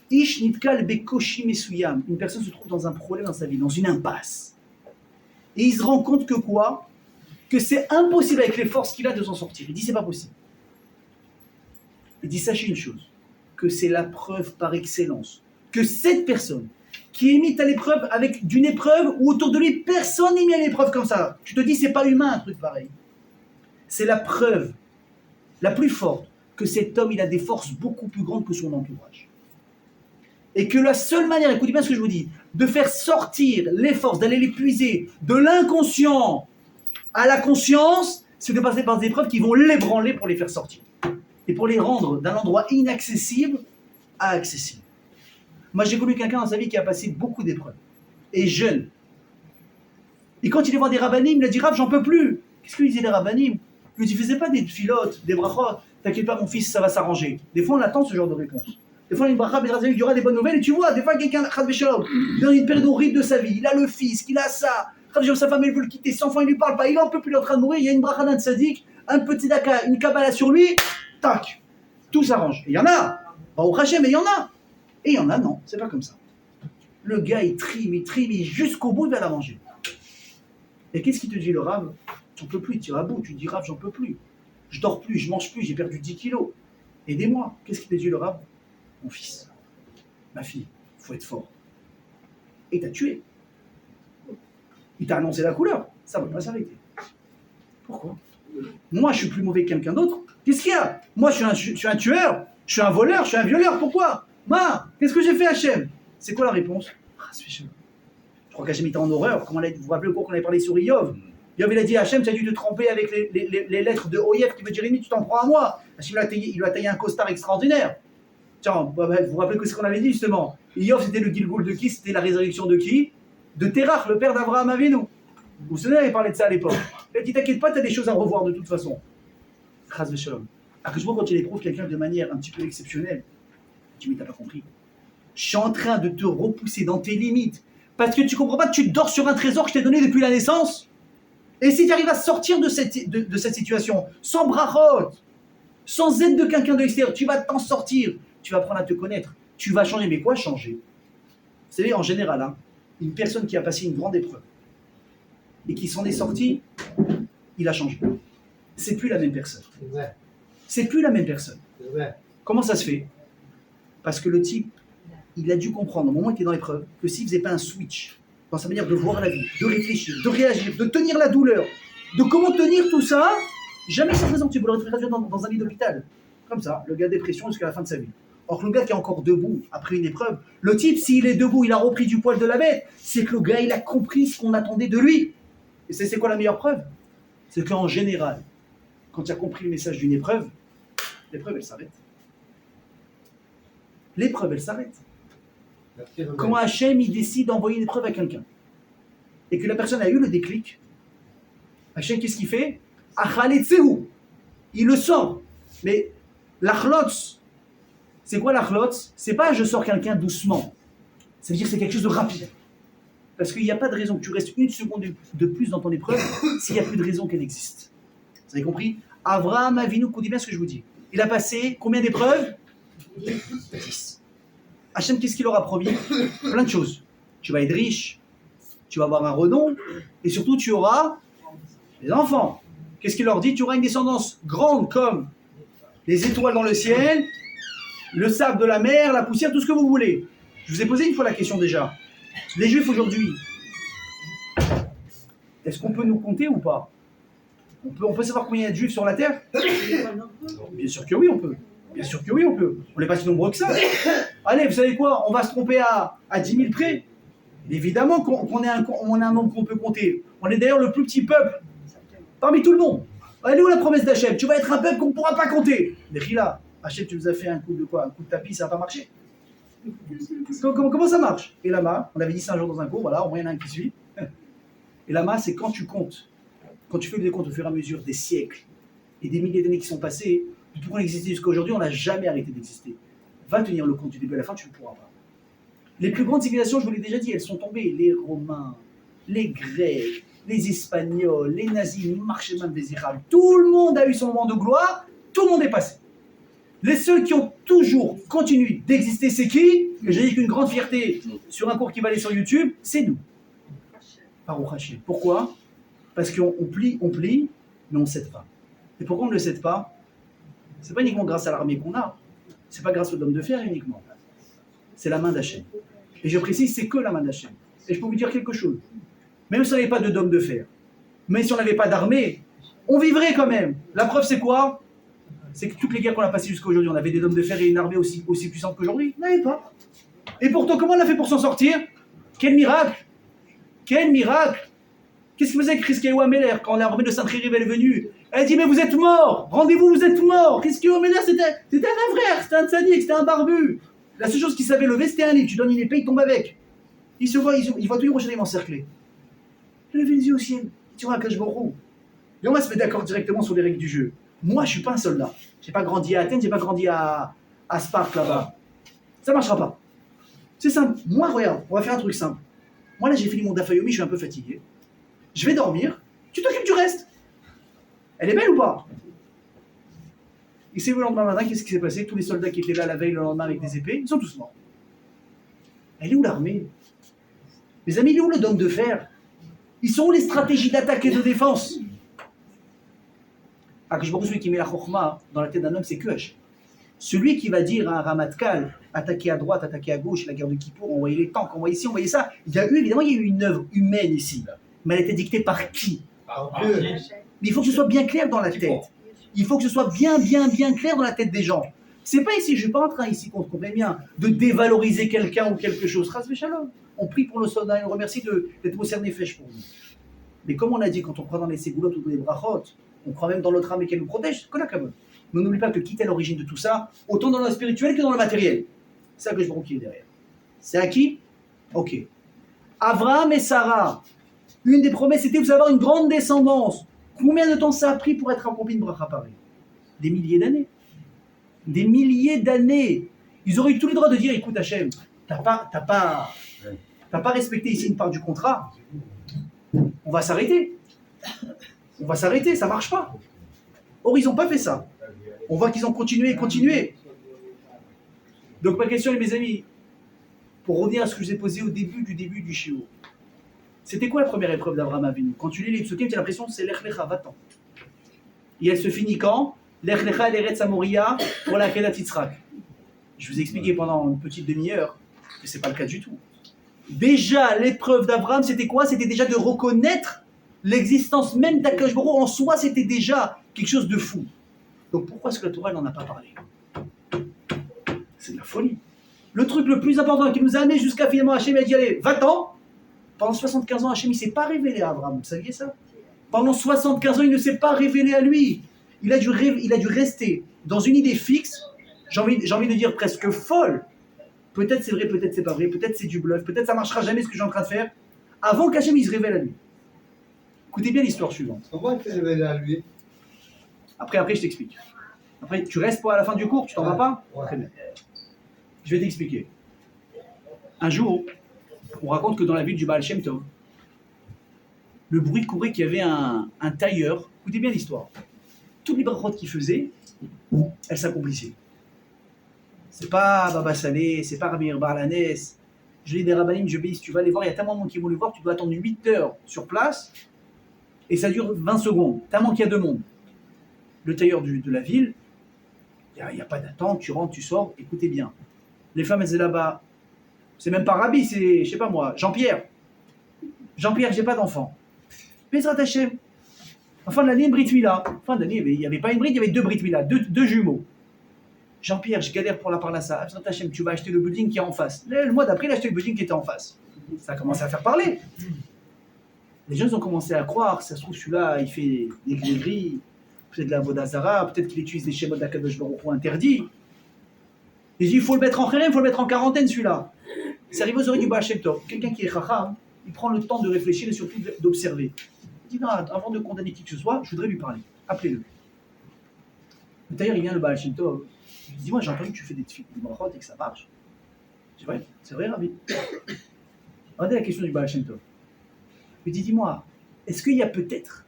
ish nitkal bekoshi mesuyam, une personne se trouve dans un problème dans sa vie, dans une impasse, et il se rend compte que quoi? Que c'est impossible avec les forces qu'il a de s'en sortir. Il dit c'est pas possible. Il dit sachez une chose, que c'est la preuve par excellence, que cette personne qui est mise à l'épreuve avec d'une épreuve où autour de lui personne n'est mis à l'épreuve comme ça. Tu te dis c'est pas humain un truc pareil. C'est la preuve la plus forte que cet homme il a des forces beaucoup plus grandes que son entourage. Et que la seule manière, écoutez bien ce que je vous dis, de faire sortir les forces, d'aller les puiser de l'inconscient à la conscience, c'est de passer par des épreuves qui vont l'ébranler pour les faire sortir. Et pour les rendre d'un endroit inaccessible à accessible. Moi, j'ai connu quelqu'un dans sa vie qui a passé beaucoup d'épreuves. Et jeune. Et quand il est voir des rabbanim, il a dit, Rav, j'en peux plus. Qu'est-ce qu'il disait des rabbanim? Il ne faisait pas des filotes, des brachot. T'inquiète pas, mon fils, ça va s'arranger. Des fois, on attend ce genre de réponse. Des fois, il y aura des bonnes nouvelles. Et tu vois, des fois, quelqu'un, dans une période horrible de sa vie, il a le fils, il a ça. Sa femme, elle veut le quitter, son enfant, il lui parle pas, il en peut plus, il est en train de mourir, il y a une bracha d'un tzaddik, un petit daka, une kabbalah sur lui, tac, tout s'arrange. Et il y en a, au Hachem, mais il y en a. Et il y en a, non, c'est pas comme ça. Le gars, il trime, et jusqu'au bout, il va la manger. Et qu'est-ce qu'il te dit, le Rav? J'en peux plus, il tire à bout, tu dis, Rav, j'en peux plus. Je dors plus, je mange plus, j'ai perdu 10 kilos. Aidez-moi. Qu'est-ce qu'il te dit, le Rav? Mon fils, ma fille, il faut être fort. Et t'as tué. Il t'a annoncé la couleur, ça ne va pas s'arrêter. Pourquoi? Moi, je suis plus mauvais que quelqu'un d'autre. Qu'est-ce qu'il y a? Moi, je suis un tueur, je suis un voleur, je suis un violeur. Pourquoi? Moi, qu'est-ce que j'ai fait, Hachem? C'est quoi la réponse? Je crois qu'Hachem était en horreur. Comment vous vous rappelez au cours qu'on avait parlé sur Yov? Yov, il a dit Hachem, tu as dû te tremper avec les lettres de Oyev qui veut dire ennemi, tu t'en prends à moi. Hachem, il lui a taillé un costard extraordinaire. Tiens, vous vous rappelez que ce qu'on avait dit justement? Yov, c'était le Gilgoul de qui? C'était la résurrection de qui? De Terach, le père d'Abraham Avinu. Vous vous souvenez, on avait parlé de ça à l'époque. Il a dit, t'inquiète pas, tu as des choses à revoir de toute façon. Chas v'shalom. Alors que je vois quand il éprouve quelqu'un de manière un petit peu exceptionnelle, tu dis, mais t'as pas compris. Je suis en train de te repousser dans tes limites. Parce que tu comprends pas que tu dors sur un trésor que je t'ai donné depuis la naissance. Et si tu arrives à sortir de cette situation, sans brachot, sans aide de quelqu'un de l'extérieur, tu vas t'en sortir. Tu vas apprendre à te connaître. Tu vas changer. Mais quoi changer? Vous savez, en général, hein, une personne qui a passé une grande épreuve et qui s'en est sortie, il a changé. C'est plus la même personne. C'est plus la même personne. Comment ça se fait? Parce que le type, il a dû comprendre au moment où il était dans l'épreuve que s'il ne faisait pas un switch dans sa manière de voir la vie, de réfléchir, de réagir, de tenir la douleur, de comment tenir tout ça, jamais ça présente. Tu peux le réfléchir dans un lit d'hôpital. Comme ça, le gars a dépression jusqu'à la fin de sa vie. Or, le gars qui est encore debout après une épreuve, le type, s'il est debout, il a repris du poil de la bête, c'est que le gars, il a compris ce qu'on attendait de lui. Et c'est quoi la meilleure preuve? C'est qu'en général, quand tu as compris le message d'une épreuve, l'épreuve, elle s'arrête. L'épreuve, elle s'arrête. Quand Hachem il décide d'envoyer une épreuve à quelqu'un et que la personne a eu le déclic, Hachem qu'est-ce qu'il fait? Achaletzeu, il le sort. Mais l'achlotz, c'est quoi l'achlotz? C'est pas je sors quelqu'un doucement. Ça veut dire que c'est quelque chose de rapide. Parce qu'il n'y a pas de raison que tu restes une seconde de plus dans ton épreuve s'il n'y a plus de raison qu'elle existe. Vous avez compris? Avraham Avinu, écoutez bien ce que je vous dis. Il a passé combien d'épreuves? 10. Hachem, qu'est-ce qu'il leur a promis? Plein de choses. Tu vas être riche, tu vas avoir un renom, et surtout tu auras des enfants. Qu'est-ce qu'il leur dit? Tu auras une descendance grande comme les étoiles dans le ciel, le sable de la mer, la poussière, tout ce que vous voulez. Je vous ai posé une fois la question déjà. Les Juifs aujourd'hui, est-ce qu'on peut nous compter ou pas? On peut savoir combien il y a de Juifs sur la terre? Bien sûr que oui, on peut. Bien sûr que oui, on peut. On n'est pas si nombreux que ça. Allez, vous savez quoi? On va se tromper à 10 000 près. Évidemment qu'on est on a un nombre qu'on peut compter. On est d'ailleurs le plus petit peuple parmi tout le monde. Elle est où la promesse d'Hachem? Tu vas être un peuple qu'on ne pourra pas compter. Mais Rila, Hachem, tu nous as fait un coup de quoi? Un coup de tapis, ça n'a pas marché. Comment ça marche? Et là-bas, on avait dit ça un jour dans un cours, voilà, au moins il y en a un qui suit. Et là-bas, c'est quand tu comptes, quand tu fais des comptes au fur et à mesure des siècles et des milliers d'années qui sont passées, depuis qu'on existait jusqu'à aujourd'hui, on n'a jamais arrêté d'exister. Va tenir le compte du début à la fin, tu ne pourras pas. Les plus grandes civilisations, je vous l'ai déjà dit, elles sont tombées. Les Romains, les Grecs, les Espagnols, les nazis, Marcheman Vézirable, tout le monde a eu son moment de gloire, tout le monde est passé. Les seuls qui ont toujours continué d'exister, c'est qui? Et j'ai dit qu'une grande fierté sur un cours qui va aller sur YouTube, c'est nous. Baruch Hashem. Pourquoi? Parce qu'on plie, mais on ne cède pas. Et pourquoi on ne le cède pas? C'est pas uniquement grâce à l'armée qu'on a, c'est pas grâce aux hommes de fer uniquement. C'est la main d'Hachem. Et je précise, c'est que la main d'Hachem. Et je peux vous dire quelque chose. Même si on n'avait pas d'hommes de fer, même si on n'avait pas d'armée, on vivrait quand même. La preuve, c'est quoi? C'est que toutes les guerres qu'on a passées jusqu'à aujourd'hui, on avait des hommes de fer et une armée aussi puissante qu'aujourd'hui. On n'avait pas. Et pourtant, comment on a fait pour s'en sortir? Quel miracle! Quel miracle! Qu'est-ce que faisait Chizkiyahu Améler quand l'armée de Saint-Chériv est venue? Elle dit, mais vous êtes morts! Rendez-vous, vous êtes morts! Chizkiyahu Améler, c'était un frère, c'était un tzaddik, c'était un barbu. La seule chose qu'il savait lever, c'était un livre. Tu donnes une épée, il tombe avec. Il voit tout Yerushalayim encerclé. Il lève les yeux au ciel. Tu vois, Akash Borou. Et on va se mettre d'accord directement sur les règles du jeu. Moi, je ne suis pas un soldat. Je n'ai pas grandi à Athènes, je n'ai pas grandi à Sparte là-bas. Ça ne marchera pas. C'est simple. Moi, regarde, on va faire un truc simple. Moi, là, j'ai fini mon Dafayomi, je suis un peu fatigué. Je vais dormir. Tu t'occupes du reste. Elle est belle ou pas? Et c'est le lendemain matin, qu'est-ce qui s'est passé? Tous les soldats qui étaient là la veille, le lendemain avec des épées, ils sont tous morts. Elle est où l'armée? Mes amis, il est où le dôme de fer? Ils sont où les stratégies d'attaque et de défense? Je pense celui qui met la chokhma dans la tête d'un homme, c'est que celui qui va dire à un Ramatkal, attaquer à droite, attaquer à gauche, la guerre de Kippour, envoyer les tanks, envoyer ci, envoyer ça. Évidemment, il y a eu une œuvre humaine ici. Mais elle a été dictée par qui? Mais il faut que ce soit bien clair dans la tête. Il faut que ce soit bien clair dans la tête des gens. C'est pas ici, je suis pas en train ici, qu'on comprenne bien, de dévaloriser quelqu'un ou quelque chose. Ras v'shalom. On prie pour le soldat et on remercie d'être Moser Nefesh pour nous. Mais comme on a dit, quand on croit dans les ségoulottes ou dans les brachot, on croit même dans notre âme et qu'elle nous protège, c'est Kolakavod. Mais n'oublie pas que quitte à l'origine de tout ça, autant dans le spirituel que dans le matériel. C'est ça que je vois qui est derrière. C'est à qui? Ok. Avraham et Sarah, une des promesses c'était vous avoir une grande descendance. Combien de temps ça a pris pour être accompli de bracha pareil? Des milliers d'années. Des milliers d'années. Ils auraient eu tous les droits de dire, écoute Hachem, t'as pas respecté ici une part du contrat. On va s'arrêter. On va s'arrêter, ça marche pas. Or, ils n'ont pas fait ça. On voit qu'ils ont continué. Donc, ma question, mes amis, pour revenir à ce que je vous ai posé au début du shiur, c'était quoi la première épreuve d'Abraham Avinu? Quand tu lis les psukim, tu as l'impression que c'est Lech Lecha, va-t'en. Et elle se finit quand? Lech Lecha, l'Eretz Moria, pour la Kedat Yitzhak. Je vous ai expliqué pendant une petite demi-heure que ce n'est pas le cas du tout. Déjà, l'épreuve d'Abraham, c'était quoi? C'était déjà de reconnaître l'existence même d'Akadosh Baruch Hu en soi, c'était déjà quelque chose de fou. Donc pourquoi est-ce que la Torah n'en a pas parlé? C'est de la folie. Le truc le plus important qui nous a amené jusqu'à finalement Hachem a dit allez, va-t'en. Pendant 75 ans, Hachem ne s'est pas révélé à Abraham, vous saviez ça? Pendant 75 ans, il ne s'est pas révélé à lui. Il a dû rester dans une idée fixe, j'ai envie de dire presque folle, Peut-être c'est vrai, peut-être c'est pas vrai, peut-être c'est du bluff, peut-être ça marchera jamais ce que je suis en train de faire, avant qu'Hachem il se révèle à lui. Écoutez bien l'histoire suivante. Comment il s'est révélé à lui? Après je t'explique. Après, tu restes pour à la fin du cours, tu t'en vas pas? Ouais. Très bien. Je vais t'expliquer. Un jour, on raconte que dans la ville du Baal Shem Tov, le bruit courait qu'il y avait un tailleur. Écoutez bien l'histoire. Toutes les brachot qu'il faisait, elles s'accomplissaient. C'est pas Baba Salé, c'est pas Rabbi Irbar Lanès. Je lis des rabbinim, je dis, si tu vas les voir, il y a tellement de monde qui vont les voir, tu dois attendre 8 heures sur place et ça dure 20 secondes. Tellement qu'il y a 2 mondes. Le tailleur de la ville, il n'y a pas d'attente, tu rentres, tu sors, écoutez bien. Les femmes, elles étaient là-bas. C'est même pas Rabbi, c'est, je sais pas moi, Jean-Pierre. Jean-Pierre, j'ai pas d'enfant. Mais ça t'achève. En fin de l'année, Brit Mila. Fin d'année, il n'y avait pas une Brit, il y avait 2 Brit Mila, deux jumeaux. Jean-Pierre, je galère pour la parnassa. Tu vas acheter le building qui est en face. Le mois d'après, il a acheté le building qui était en face. Ça a commencé à faire parler. Les gens ont commencé à croire, ça se trouve, celui-là, il fait des gris, peut-être de la Vodazara, peut-être qu'il utilise des schémas d'Akadosh Baruch Hu interdits. Il dit, il faut le mettre en kherem, il faut le mettre en quarantaine, celui-là. C'est arrivé aux oreilles du Baal Shem Tov. Quelqu'un qui est chacham, il prend le temps de réfléchir et surtout d'observer. Il dit, non, avant de condamner qui que ce soit, je voudrais lui parler. Appelez-le. D'ailleurs, il vient le Baal Shem Tov. Il dit, moi, j'ai entendu que tu fais des brachot et que ça marche. Je dis, ouais, c'est vrai, Rabbi. Regardez la question du Baal Shem Tov. Il dit, dis-moi, est-ce qu'il y a peut-être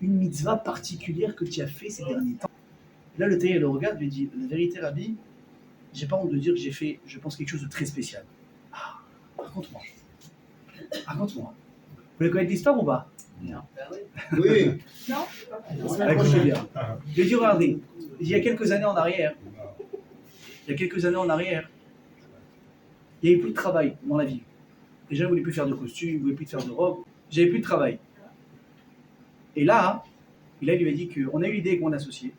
une mitzvah particulière que tu as fait ces derniers temps? Et là, le tailleur le regarde et lui dit, la vérité, Rabbi, j'ai pas honte de dire que j'ai fait, je pense, quelque chose de très spécial. Ah, raconte-moi. Raconte-moi. Vous voulez connaître l'histoire ou pas? Non. Oui. Écoutez bien. Je lui ai dit, regardez, il y a quelques années en arrière, il n'y avait plus de travail dans la ville. Les gens ne voulaient plus faire de costumes, ne voulaient plus faire de robes. J'avais plus de travail. Et là, il lui a dit qu'on a eu l'idée avec mon associé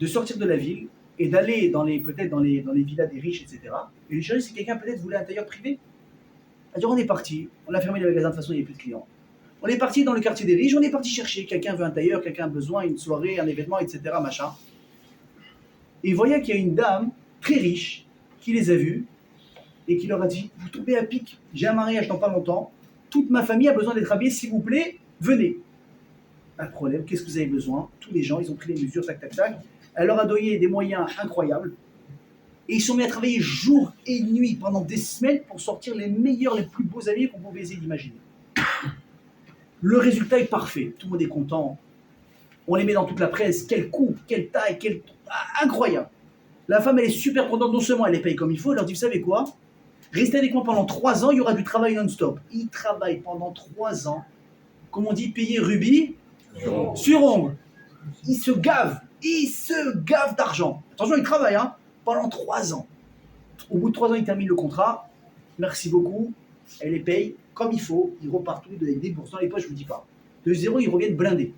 de sortir de la ville et d'aller peut-être dans les villas des riches, etc. Et lui chercher si quelqu'un peut-être voulait un tailleur privé. Alors on est parti, on a fermé le magasin de toute façon, il n'y avait plus de clients. On est parti dans le quartier des riches, on est parti chercher, quelqu'un veut un tailleur, quelqu'un a besoin, une soirée, un événement, etc. Machin. Et il voyait qu'il y a une dame très riche qui les a vus et qui leur a dit, vous tombez à pic, j'ai un mariage dans pas longtemps, toute ma famille a besoin d'être habillée, s'il vous plaît, venez. Pas de problème, qu'est-ce que vous avez besoin? Tous les gens, ils ont pris les mesures, tac, tac, tac. Elle leur a donné des moyens incroyables. Et ils sont mis à travailler jour et nuit pendant des semaines pour sortir les meilleurs, les plus beaux habits qu'on pouvait essayer d'imaginer. Le résultat est parfait, tout le monde est content. On les met dans toute la presse, quelle coupe, quelle taille, incroyable. La femme, elle est super contente, non seulement elle les paye comme il faut, elle leur dit, vous savez quoi? Restez avec moi pendant 3 ans, il y aura du travail non-stop. Ils travaillent pendant 3 ans, comme on dit, payer rubis sur ongle. Ils se gavent d'argent. Attention, ils travaillent, hein, pendant 3 ans. Au bout de 3 ans, ils terminent le contrat. Merci beaucoup. Elle les paye comme il faut. Ils repartent tous avec des bourses dans les poches, je vous dis pas. De zéro, ils reviennent blindés.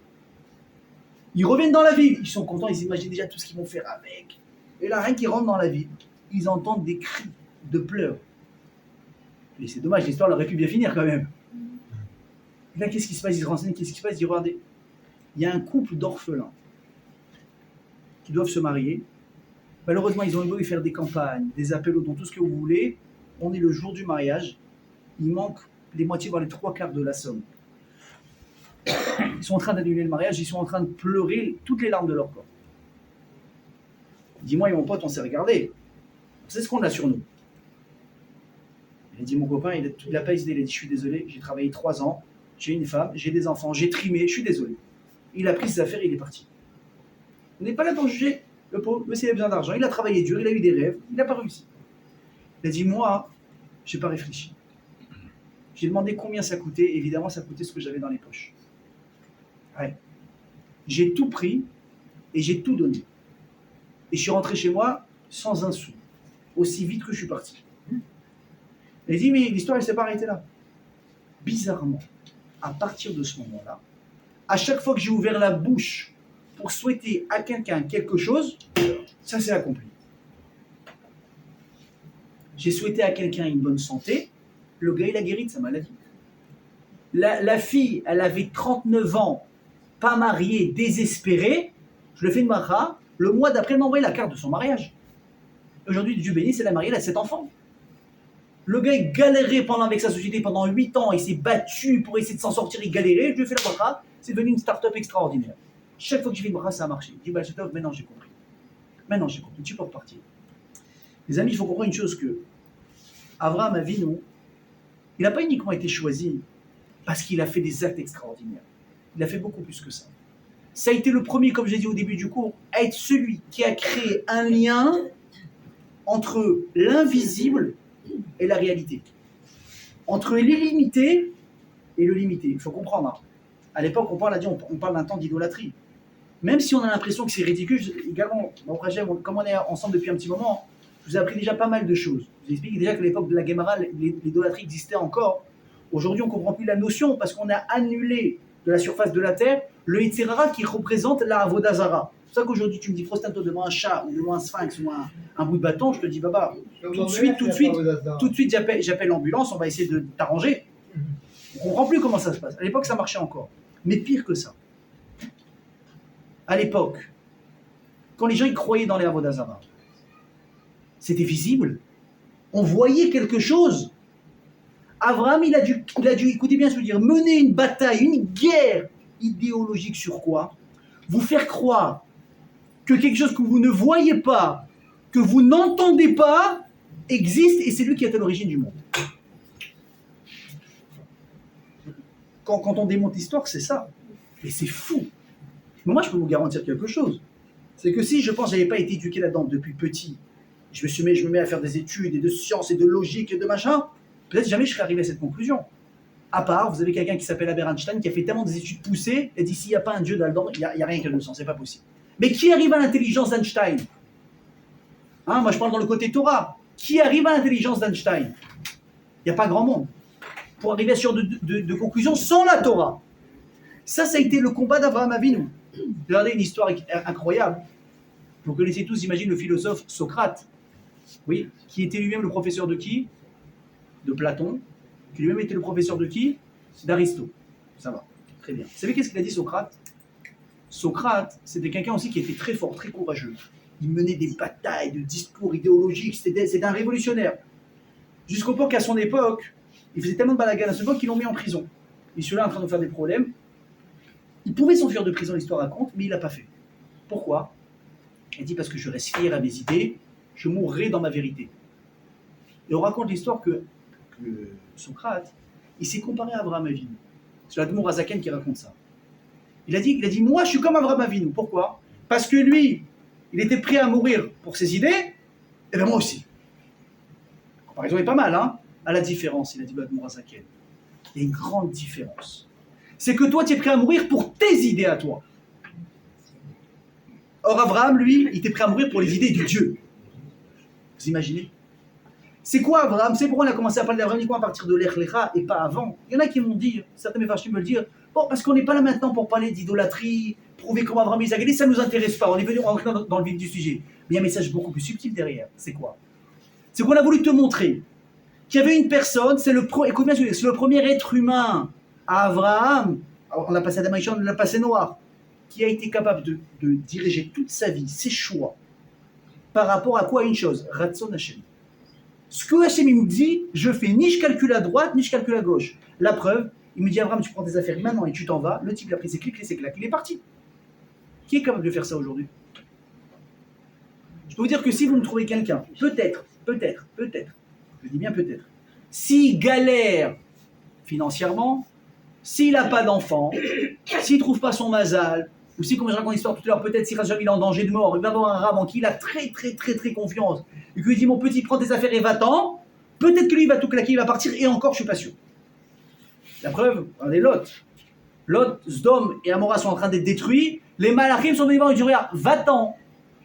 Ils reviennent dans la ville. Ils sont contents, ils imaginent déjà tout ce qu'ils vont faire avec. Et là, rien qu'ils rentrent dans la ville, ils entendent des cris de pleurs. Et c'est dommage, l'histoire aurait pu bien finir quand même. Et là, qu'est-ce qui se passe? Ils se renseignent, qu'est-ce qui se passe? Ils disent, regardez, il y a un couple d'orphelins qui doivent se marier. Malheureusement, ils ont beau faire des campagnes, des appels aux dons, tout ce que vous voulez. On est le jour du mariage. Il manque les moitiés, voire les 3/4 de la somme. Ils sont en train d'annuler le mariage, ils sont en train de pleurer toutes les larmes de leur corps. Dis-moi et mon pote, on s'est regardé. C'est ce qu'on a sur nous. Il a dit, mon copain, il n'a pas hésité, il a dit, je suis désolé, j'ai travaillé 3 ans, j'ai une femme, j'ai des enfants, j'ai trimé, je suis désolé. Il a pris ses affaires et il est parti. On n'est pas là pour juger le pauvre, mais s'il a besoin d'argent, il a travaillé dur, il a eu des rêves, il n'a pas réussi. Il a dit, moi, je n'ai pas réfléchi. J'ai demandé combien ça coûtait, évidemment, ça coûtait ce que j'avais dans les poches. Ouais. J'ai tout pris et j'ai tout donné. Et je suis rentré chez moi sans un sou, aussi vite que je suis parti. Il a dit, mais l'histoire, elle ne s'est pas arrêtée là. Bizarrement, à partir de ce moment-là, à chaque fois que j'ai ouvert la bouche pour souhaiter à quelqu'un quelque chose, ça s'est accompli. J'ai souhaité à quelqu'un une bonne santé, le gars, il a guéri de sa maladie. La fille, elle avait 39 ans, pas mariée, désespérée, je le fais de macha, le mois d'après, elle m'a envoyé la carte de son mariage. Aujourd'hui, Dieu béni, c'est la mariée, elle a 7 enfants. Le gars, il galérait avec sa société pendant 8 ans, il s'est battu pour essayer de s'en sortir, il galérait, je lui ai fait la bracha, c'est devenu une start-up extraordinaire. Chaque fois que j'ai fait une bracha, ça a marché. Je dis, maintenant j'ai compris. Maintenant j'ai compris, tu peux repartir. Les amis, il faut comprendre une chose que Abraham Avinu, il n'a pas uniquement été choisi parce qu'il a fait des actes extraordinaires. Il a fait beaucoup plus que ça. Ça a été le premier, comme j'ai dit au début du cours, à être celui qui a créé un lien entre l'invisible et la réalité. Entre l'illimité et le limité. Il faut comprendre. Hein. À l'époque, on parle d'un temps d'idolâtrie. Même si on a l'impression que c'est ridicule, également, comme on est ensemble depuis un petit moment, je vous ai appris déjà pas mal de choses. Je vous explique déjà qu'à l'époque de la Guémara, l'idolâtrie existait encore. Aujourd'hui, on ne comprend plus la notion parce qu'on a annulé de la surface de la terre le Yetzirara qui représente la Avodazara. C'est pour ça qu'aujourd'hui, tu me dis, prostane-toi devant un chat ou devant un sphinx ou un bout de bâton, je te dis, baba, tout de suite, j'appelle l'ambulance, on va essayer de t'arranger. On ne comprend plus comment ça se passe. À l'époque, ça marchait encore. Mais pire que ça. À l'époque, quand les gens y croyaient dans les Avodazara, c'était visible. On voyait quelque chose. Abraham, il a dû, écoutez bien ce que je veux dire, mener une bataille, une guerre idéologique sur quoi? Vous faire croire que quelque chose que vous ne voyez pas, que vous n'entendez pas, existe et c'est lui qui est à l'origine du monde. Quand on démonte l'histoire, c'est ça. Et c'est fou. Mais moi, je peux vous garantir quelque chose. C'est que si je pense que je n'avais pas été éduqué là-dedans depuis petit, je me mets à faire des études et de sciences et de logique et de machin, peut-être jamais je serais arrivé à cette conclusion. À part, vous avez quelqu'un qui s'appelle Albert Einstein qui a fait tellement des études poussées et dit s'il n'y a pas un Dieu là-dedans, il n'y a rien qui a de sens, c'est pas possible. Mais qui arrive à l'intelligence d'Einstein? Hein, moi je parle dans le côté Torah. Qui arrive à l'intelligence d'Einstein? Il n'y a pas grand monde. Pour arriver à ce genre de conclusion sans la Torah. Ça a été le combat d'Abraham Avinu. Regardez une histoire incroyable. Vous connaissez tous, j'imagine, le philosophe Socrate. Oui, qui était lui-même le professeur de qui? De Platon. Qui lui-même était le professeur de qui? D'Aristote. Ça va, très bien. Vous savez qu'est-ce qu'il a dit Socrate? Socrate, c'était quelqu'un aussi qui était très fort, très courageux. Il menait des batailles de discours idéologiques, c'était un révolutionnaire. Jusqu'au point qu'à son époque, il faisait tellement de balagan à son époque qu'ils l'ont mis en prison. Et celui-là est en train de faire des problèmes. Il pouvait s'enfuir de prison, l'histoire raconte, mais il ne l'a pas fait. Pourquoi? Il dit parce que je reste fier à mes idées, je mourrai dans ma vérité. Et on raconte l'histoire que Socrate, il s'est comparé à Abraham Avinu. C'est l'Admour Azaken qui raconte ça. Il a dit, moi je suis comme Abraham Avinu. Pourquoi? Parce que lui, il était prêt à mourir pour ses idées, et bien moi aussi. La comparaison est pas mal, hein? À la différence, il a dit l'Admour Azaken. Il y a une grande différence. C'est que toi, tu es prêt à mourir pour tes idées à toi. Or, Abraham, lui, il était prêt à mourir pour les idées de Dieu. Vous imaginez? C'est quoi Abraham? C'est pourquoi on a commencé à parler d'Abraham uniquement à partir de l'Ech Lecha et pas avant. Il y en a qui m'ont dit, certains méfarchim me le dire, bon, parce qu'on n'est pas là maintenant pour parler d'idolâtrie, prouver comment Abraham Isaac, ça ne nous intéresse pas, on est venu rentrer dans le vif du sujet. Mais il y a un message beaucoup plus subtil derrière. C'est quoi? C'est qu'on a voulu te montrer qu'il y avait une personne, c'est le premier être humain à Abraham, on l'a passé à Damaïchon, on l'a passé Noir, qui a été capable de diriger toute sa vie, ses choix, par rapport à quoi? Une chose, Ratson Hashem. Ce que Hashem il me dit, je fais ni je calcule à droite, ni je calcule à gauche. La preuve, il me dit Abraham, tu prends tes affaires maintenant et tu t'en vas. Le type il a pris ses clics et ses claques, il est parti. Qui est capable de faire ça aujourd'hui? Je peux vous dire que si vous me trouvez quelqu'un, peut-être, je dis bien peut-être, s'il galère financièrement, s'il n'a pas d'enfant, s'il ne trouve pas son mazal, ou si, comme je raconte l'histoire tout à l'heure, peut-être si il est en danger de mort, il va avoir un rab en qui il a très confiance, et qu'il lui dit mon petit, prends tes affaires et va-t'en, peut-être que lui il va tout claquer, il va partir, et encore je suis pas sûr. La preuve, regardez Lot. Lot, Sdom et Amora sont en train d'être détruits, les malachim sont venus voir et disent regarde, va-t'en,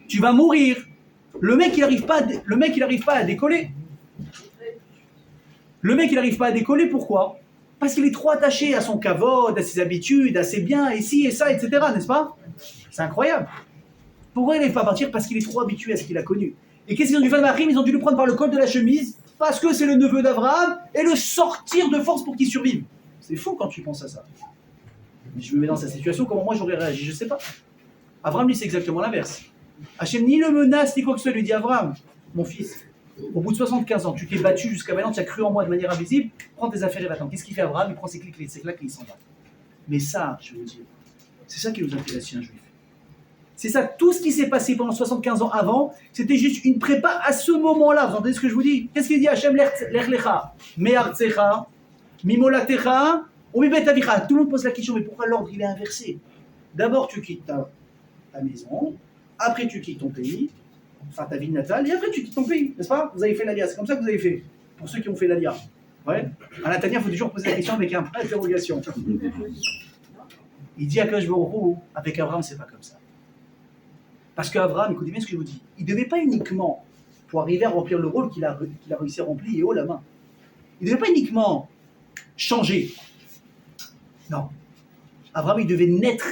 tu vas mourir. Le mec il n'arrive pas à décoller. Le mec il n'arrive pas à décoller, pourquoi? Parce qu'il est trop attaché à son kavod, à ses habitudes, à ses biens, et ci et ça, etc. N'est-ce pas? C'est incroyable. Pourquoi il n'arrive pas à partir? Parce qu'il est trop habitué à ce qu'il a connu. Et qu'est-ce qu'ils ont dû faire Mahrim? Ils ont dû le prendre par le col de la chemise, parce que c'est le neveu d'Abraham, et le sortir de force pour qu'il survive. C'est fou quand tu penses à ça. Mais je me mets dans sa situation, comment moi j'aurais réagi? Je ne sais pas. Abraham, lui, c'est exactement l'inverse. Hachem ni le menace, ni quoi que ce soit, lui dit Abraham, mon fils, au bout de 75 ans, tu t'es battu jusqu'à maintenant, tu as cru en moi de manière invisible, prends tes affaires et va-t'en. Qu'est-ce qu'il fait Abraham? Il prend ses claques et il s'en va. Mais ça, je veux dire, c'est ça qui nous intéresse chez un juif. C'est ça, tout ce qui s'est passé pendant 75 ans avant, c'était juste une prépa à ce moment-là. Vous entendez ce que je vous dis? Qu'est-ce qu'il dit Hachem l'echlecha, me'artzecha, mimolatecha, ou mibetavicha. Tout le monde pose la question, mais pourquoi l'ordre il est inversé? D'abord tu quittes ta maison, après tu quittes ton pays, enfin ta ville natale, et après tu quittes ton pays, n'est-ce pas? Vous avez fait l'Alia, c'est comme ça que vous avez fait, pour ceux qui ont fait l'Alia. Ouais. À l'Atania, il faut toujours poser la question avec un point d'interrogation. Il dit à Kadosh Baruch Hu, avec Abraham, c'est pas comme ça. Parce qu'Abraham, écoutez bien ce que je vous dis, il ne devait pas uniquement, pour arriver à remplir le rôle qu'il a réussi à remplir, et haut la main, il ne devait pas uniquement changer. Non. Abraham, il devait naître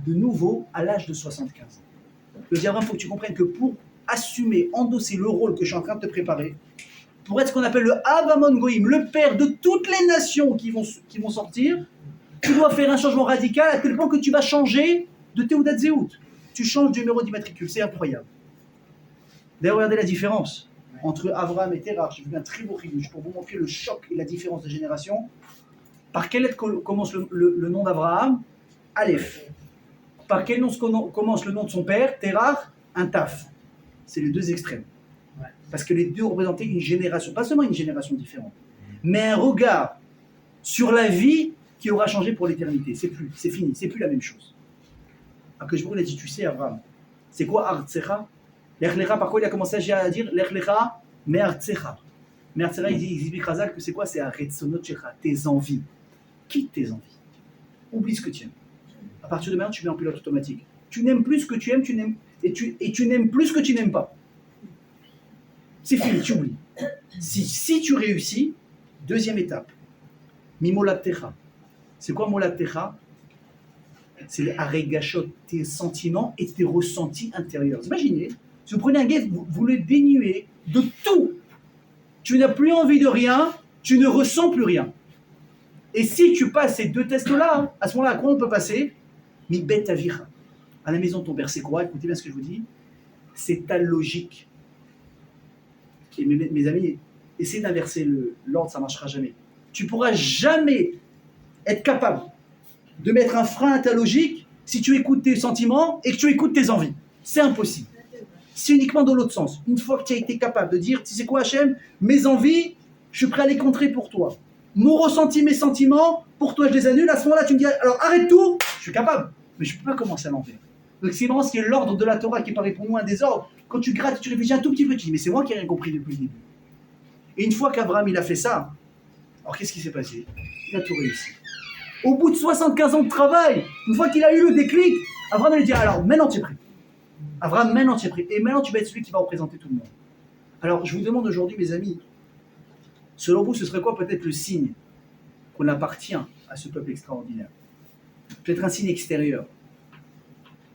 de nouveau à l'âge de 75 ans. Je dis Abraham, il faut que tu comprennes que pour assumer, endosser le rôle que je suis en train de te préparer, pour être ce qu'on appelle le Avamon Goïm, le père de toutes les nations qui vont sortir, tu dois faire un changement radical à tel point que tu vas changer de Théoudat Zéout. Tu changes du numéro d'immatricule, c'est incroyable. D'ailleurs, regardez la différence entre Abraham et Terach. J'ai vu un très beau chidouche pour vous montrer le choc et la différence de génération. Par quelle lettre commence le nom d'Abraham? Aleph. Par quel nom commence le nom de son père? Terach, un taf. C'est les deux extrêmes. Parce que les deux représentaient une génération, pas seulement une génération différente, mais un regard sur la vie qui aura changé pour l'éternité. C'est fini, c'est plus la même chose. Alors que je vous l'ai dit, tu sais, Abraham, c'est quoi Artsecha? L'Echlecha, par quoi il a commencé à dire L'Echlecha, mais Artsecha. Mais Artsecha, il explique Razal que c'est quoi? C'est Aretzonot Shecha, tes envies. Quitte tes envies. Oublie ce que tu aimes. À partir de maintenant, tu mets en pilote automatique. Tu n'aimes plus ce que tu aimes, et tu n'aimes plus ce que tu n'aimes pas. C'est fini, tu oublies. Si tu réussis, deuxième étape, Mimolattecha. C'est quoi Molattecha? C'est les arégachot, tes sentiments et tes ressentis intérieurs. Imaginez, si vous prenez un gars, vous le dénuez de tout. Tu n'as plus envie de rien, tu ne ressens plus rien. Et si tu passes ces deux tests-là, à ce moment-là, à quoi on peut passer? Mi bet avira. À la maison de ton père, c'est quoi? Écoutez bien ce que je vous dis. C'est ta logique. Et mes amis, essayez d'inverser l'ordre, ça ne marchera jamais. Tu ne pourras jamais être capable de mettre un frein à ta logique si tu écoutes tes sentiments et que tu écoutes tes envies. C'est impossible. C'est uniquement dans l'autre sens. Une fois que tu as été capable de dire, tu sais quoi Hachem, mes envies, je suis prêt à les contrer pour toi. Mon ressenti, mes sentiments, pour toi je les annule. À ce moment-là, tu me dis, alors arrête tout, je suis capable, mais je ne peux pas commencer à l'envers. Donc c'est vraiment ce qui est l'ordre de la Torah qui paraît pour nous un désordre. Quand tu grattes, tu réfléchis un tout petit peu, tu dis, mais c'est moi qui n'ai rien compris depuis le début. Et une fois qu'Abraham il a fait ça, alors qu'est-ce qui s'est passé? Il a tout réussi. Au bout de 75 ans de travail, une fois qu'il a eu le déclic, Abraham il dit, alors maintenant tu es prêt. Abraham, maintenant tu es prêt. Et maintenant tu vas être celui qui va représenter tout le monde. Alors je vous demande aujourd'hui, mes amis, selon vous, ce serait quoi peut-être le signe qu'on appartient à ce peuple extraordinaire? Peut-être un signe extérieur.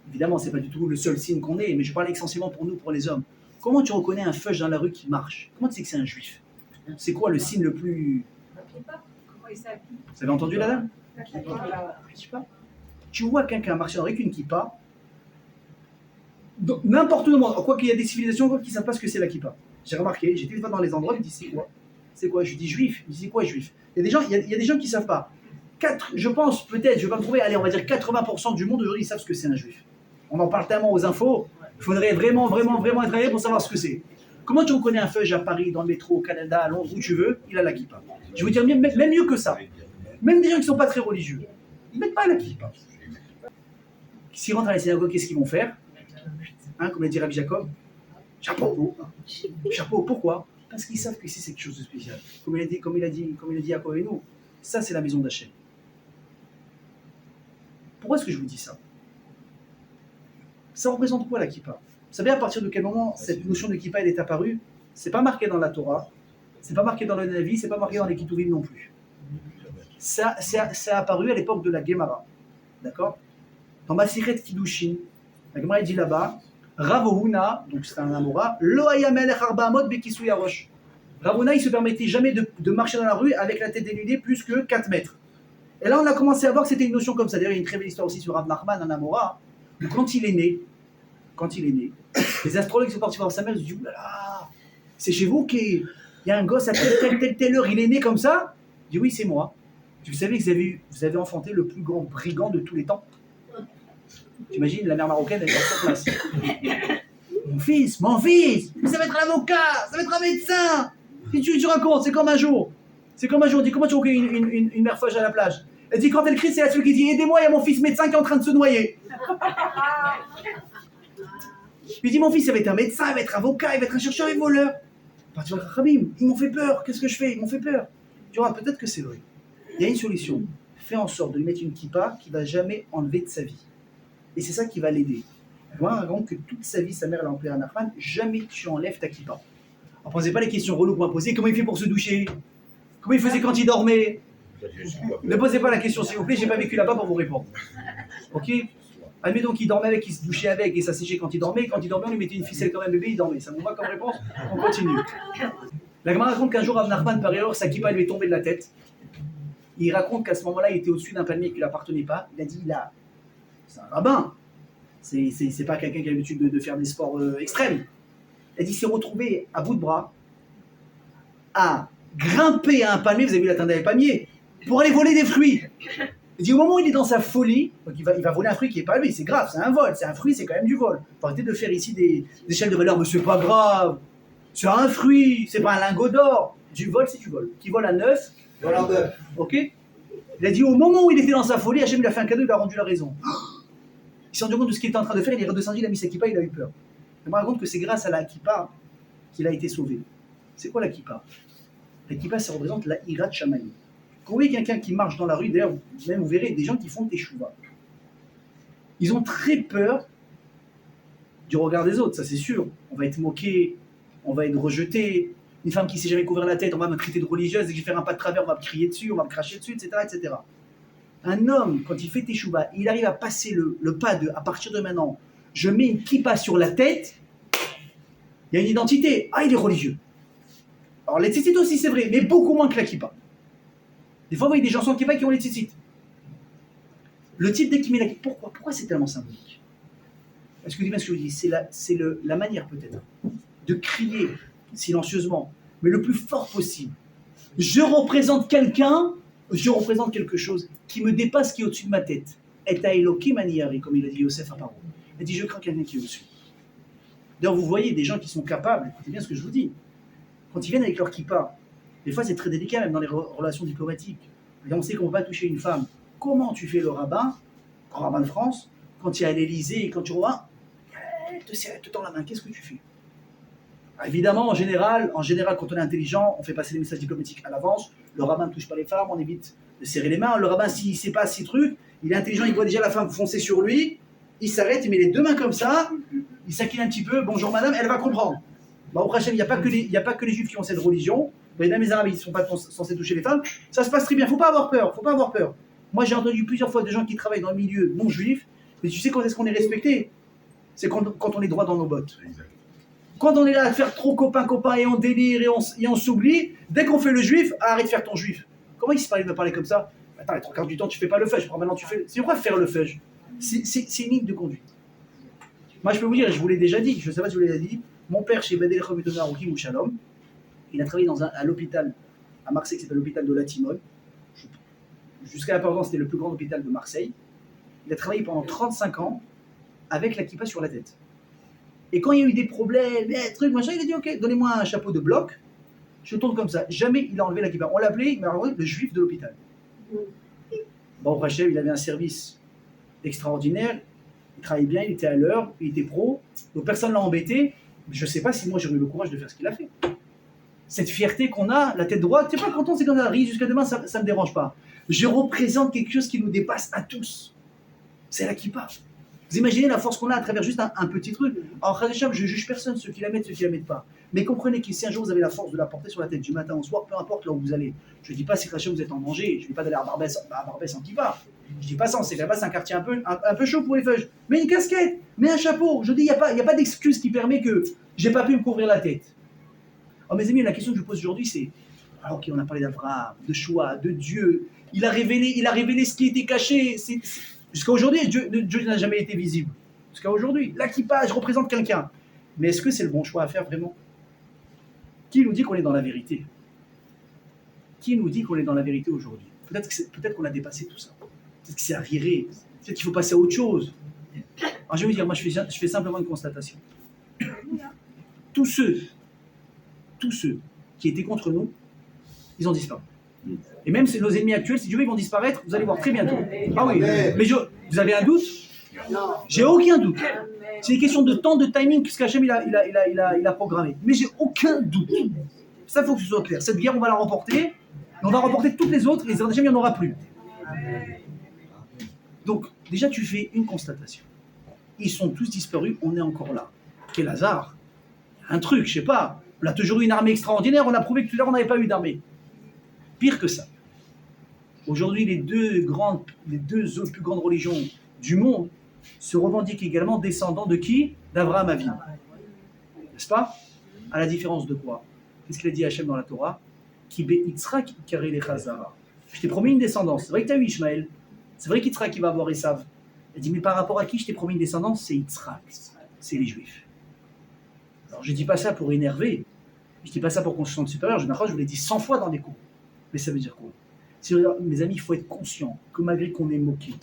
Évidemment, ce n'est pas du tout le seul signe qu'on ait, mais je parle essentiellement pour nous, pour les hommes. Comment tu reconnais un feuge dans la rue qui marche? Comment tu sais que c'est un juif? C'est quoi le signe le plus... Vous avez entendu la dame? Je sais pas. Tu vois quelqu'un marcher avec une kippa, donc, n'importe où dans le monde, quoi qu'il y a des civilisations qui ne savent pas ce que c'est la kippa. J'ai remarqué, j'étais dans les endroits, ils me disent c'est quoi? C'est quoi? Je lui dis juif. Il me dit c'est quoi juif? Il y a des gens qui ne savent pas. Je pense peut-être, je vais pas me trouver, allez, on va dire 80% du monde aujourd'hui, ils savent ce que c'est un juif. On en parle tellement aux infos, il faudrait vraiment être réel pour savoir ce que c'est. Comment tu reconnais un feuge à Paris, dans le métro, au Canada, à Londres, où tu veux? Il a la kippa. Je vais vous dire même mieux que ça. Même des gens qui ne sont pas très religieux, ils ne mettent pas la kippa. S'ils rentrent à la synagogue, qu'est-ce qu'ils vont faire? Comme l'a dit Rabbi Jacob, chapeau. Chapeau, pourquoi? Parce qu'ils savent que c'est quelque chose de spécial. Comme il a dit à Kohénou, ça c'est la maison d'Hachem. Pourquoi est-ce que je vous dis ça? Ça représente quoi la kippa? Vous savez à partir de quel moment cette notion de kippa elle est apparue? C'est pas marqué dans la Torah, c'est pas marqué dans le Navi, c'est pas marqué dans les Ketuvim non plus. Ça c'est apparu à l'époque de la Gemara. D'accord? Dans Masichet Kiddushin, la Gemara dit là-bas, Rav Huna, donc c'est un Amora, Lo haya melech arba amot bekisui harosh. Rav Huna, il ne se permettait jamais de marcher dans la rue avec la tête dénudée plus que 4 mètres. Et là, on a commencé à voir que c'était une notion comme ça. D'ailleurs, il y a une très belle histoire aussi sur Rav Nachman, un Amora, où quand il est né, Les astrologues sont partis voir sa mère, ils ont dit, oulala, c'est chez vous qu'il y a un gosse à telle heure, il est né comme ça? Il dit, oui, c'est moi. Vous savez que vous avez enfanté le plus grand brigand de tous les temps? T'imagines, la mère marocaine, elle est sur place. Mon fils, ça va être un avocat, ça va être un médecin. Si tu racontes, c'est comme un jour. C'est comme un jour, dis comment tu recueilles une mère fâche à la plage? Elle dit, quand elle crie, c'est la seule qui dit, aidez-moi, il y a mon fils médecin qui est en train de se noyer. Puis il dit, mon fils, ça va être un médecin, il va être avocat, il va être un chercheur et voleur. Tu vas dire, Khabib, ils m'ont fait peur, qu'est-ce que je fais? Ils m'ont fait peur. Tu vois, peut-être que c'est vrai. Il y a une solution. Fais en sorte de lui mettre une kippa qui ne va jamais enlever de sa vie. Et c'est ça qui va l'aider. Moi, avant que toute sa vie, sa mère l'a employé à Nachman, jamais tu enlèves ta kippa. Ne posez pas les questions reloues qu'on m'a posées. Comment il fait pour se doucher? Comment il faisait quand il dormait? Ne posez pas la question, s'il vous plaît, j'ai pas vécu là-bas pour vous répondre. Ok? Admettons qu'il dormait avec, qu'il se douchait avec et ça séchait quand il dormait. Quand il dormait, on lui mettait une ficelle comme un bébé, il dormait. Ça vous va comme réponse? On continue. La Gemara raconte qu'un jour, Rav Nachman, par erreur, sa kippa lui est tombée de la tête. Il raconte qu'à ce moment-là, il était au-dessus d'un palmier qui ne lui appartenait pas. Il a dit, là, c'est un rabbin. C'est pas quelqu'un qui a l'habitude de faire des sports extrêmes. Il a dit, il s'est retrouvé à bout de bras à grimper à un palmier, vous avez vu la tendelle des palmiers, pour aller voler des fruits. Il dit, au moment où il est dans sa folie, donc il va voler un fruit qui n'est pas lui, c'est grave, c'est un vol, c'est un fruit, c'est quand même du vol. Faut arrêter de faire ici des échelles de valeur, mais c'est pas grave, c'est un fruit, c'est pas un lingot d'or. Du vol, c'est du vol. Qui vole à 9, Voilà, ben. ok? Il a dit, au moment où il était dans sa folie, Hachem lui a fait un cadeau, il lui a rendu la raison. Il s'est rendu compte de ce qu'il était en train de faire, il est redescendu, il a mis sa kippa, il a eu peur. Je me raconte que c'est grâce à la kippa qu'il a été sauvé. C'est quoi la kippa? La kippa, ça représente la hirat shamayim. Quand vous voyez quelqu'un qui marche dans la rue, d'ailleurs, même vous verrez des gens qui font teshuva. Ils ont très peur du regard des autres, ça c'est sûr. On va être moqué, on va être rejeté. Une femme qui ne s'est jamais couvert la tête, on va me traiter de religieuse. Dès que je vais faire un pas de travers, on va me crier dessus, on va me cracher dessus, etc. etc. Un homme, quand il fait teshuva, il arrive à passer le pas de, à partir de maintenant, je mets une kippa sur la tête, il y a une identité. Ah, il est religieux. Alors les tzitzit aussi, c'est vrai, mais beaucoup moins que la kippa. Des fois, vous voyez des gens sans kippa qui ont les tzitzit. Le type, dès qu'il met la kippa, pourquoi c'est tellement symbolique? Est-ce que vous dites bien ce que je vous dis? C'est la manière peut-être de crier silencieusement, mais le plus fort possible. Je représente quelqu'un, je représente quelque chose qui me dépasse, qui est au-dessus de ma tête. Et à Elohim Aniyari, comme il a dit Yosef à Paro. Il dit, je crains quelqu'un qui est au-dessus. D'ailleurs, vous voyez des gens qui sont capables, écoutez bien ce que je vous dis, quand ils viennent avec leur kippa, des fois c'est très délicat, même dans les relations diplomatiques. On sait qu'on ne peut pas toucher une femme. Comment tu fais le rabbin, grand rabbin de France, quand tu es à l'Élysée et quand tu revois, elle te tend la main, qu'est-ce que tu fais? Évidemment, en général, quand on est intelligent, on fait passer les messages diplomatiques à l'avance. Le rabbin ne touche pas les femmes, on évite de serrer les mains. Le rabbin, s'il ne sait pas ces trucs, il est intelligent, il voit déjà la femme foncer sur lui, il s'arrête, il met les deux mains comme ça, il s'incline un petit peu, bonjour madame, elle va comprendre. Bah, au prochain, il n'y a pas que les juifs qui ont cette religion. Même les arabes, ils ne sont pas censés toucher les femmes. Ça se passe très bien, il ne faut pas avoir peur. Moi, j'ai entendu plusieurs fois de gens qui travaillent dans le milieu non juif, mais tu sais quand est-ce qu'on est respecté? C'est quand on est droit dans nos bottes. Quand on est là à faire trop copain et on délire et on s'oublie, dès qu'on fait le juif, arrête de faire ton juif. Comment il se parlait de me parler comme ça? Attends, les trois quarts du temps, tu fais pas le fudge. Maintenant, tu fais. C'est quoi faire le fudge? C'est une ligne de conduite. Moi, je peux vous dire, je vous l'ai déjà dit, je ne sais pas si je vous l'ai dit, mon père, chez Badel Chomedonar Rouki ou Shalom, il a travaillé à l'hôpital à Marseille, qui s'appelle l'hôpital de la Timone. Jusqu'à la pendant, c'était le plus grand hôpital de Marseille. Il a travaillé pendant 35 ans avec la kippa sur la tête. Et quand il y a eu des problèmes, trucs, machin, il a dit ok, donnez-moi un chapeau de bloc, je tourne comme ça. Jamais il a enlevé la kippa. On l'appelait, le juif de l'hôpital. Bon, au Hachem, il avait un service extraordinaire, il travaillait bien, il était à l'heure, il était pro, donc personne ne l'a embêté. Je ne sais pas si moi j'aurais eu le courage de faire ce qu'il a fait. Cette fierté qu'on a, la tête droite, tu sais pas, quand on s'est comme ça, jusqu'à demain, ça ne me dérange pas. Je représente quelque chose qui nous dépasse à tous. C'est la kippa. Vous imaginez la force qu'on a à travers juste un petit truc. Alors, Khadisham, je ne juge personne, ceux qui la mettent, ceux qui ne la mettent pas. Mais comprenez que si un jour vous avez la force de la porter sur la tête du matin au soir, peu importe là où vous allez. Je ne dis pas si Khadisham vous êtes en danger, je ne dis pas d'aller à Barbès en kippa. Je ne dis pas ça, c'est là-bas, c'est un quartier un peu chaud pour les feuilles. Mais une casquette, mais un chapeau. Je dis, il n'y a pas d'excuse qui permet que je n'ai pas pu me couvrir la tête. Alors, mes amis, la question que je vous pose aujourd'hui, c'est alors qu'on a parlé d'Abraham, de Shoah, de Dieu. Il a révélé ce qui était caché. Jusqu'à aujourd'hui, Dieu n'a jamais été visible. Jusqu'à aujourd'hui. La kippa, je représente quelqu'un. Mais est-ce que c'est le bon choix à faire vraiment? Qui nous dit qu'on est dans la vérité? Qui nous dit qu'on est dans la vérité aujourd'hui? Peut-être qu'on a dépassé tout ça. Peut-être que c'est arriéré. Peut-être qu'il faut passer à autre chose. Alors je vais vous dire, moi je fais simplement une constatation. Tous ceux qui étaient contre nous, ils ont disparu. Et même nos ennemis actuels, si Dieu veut, ils vont disparaître, vous allez voir très bientôt. Ah oui, mais vous avez un doute? J'ai aucun doute. C'est une question de temps, de timing, puisqu'Hachem il a programmé. Mais j'ai aucun doute. Ça, il faut que ce soit clair. Cette guerre, on va la remporter, et on va remporter toutes les autres, et Hachem, il n'y en aura plus. Donc, déjà, tu fais une constatation. Ils sont tous disparus, on est encore là. Quel hasard! Un truc, je sais pas. On a toujours eu une armée extraordinaire, on a prouvé que tout à l'heure, on n'avait pas eu d'armée. Pire que ça. Aujourd'hui, les deux autres plus grandes religions du monde se revendiquent également descendants de qui? D'Abraham Avinu. N'est-ce pas? À la différence de quoi? Qu'est-ce qu'il a dit Hachem dans la Torah? Ki be'itzrak karei lecha zara. Je t'ai promis une descendance. C'est vrai que tu as eu Ishmaël. C'est vrai qu'Yitzhak va avoir Esav. Il dit, mais par rapport à qui je t'ai promis une descendance? C'est Yitzhak. C'est les Juifs. Alors je ne dis pas ça pour énerver. Je ne dis pas ça pour qu'on se sente supérieur. Je vous l'ai dit 100 fois dans des cours. Mais ça veut dire quoi? Mes amis, il faut être conscient que malgré qu'on est moqué,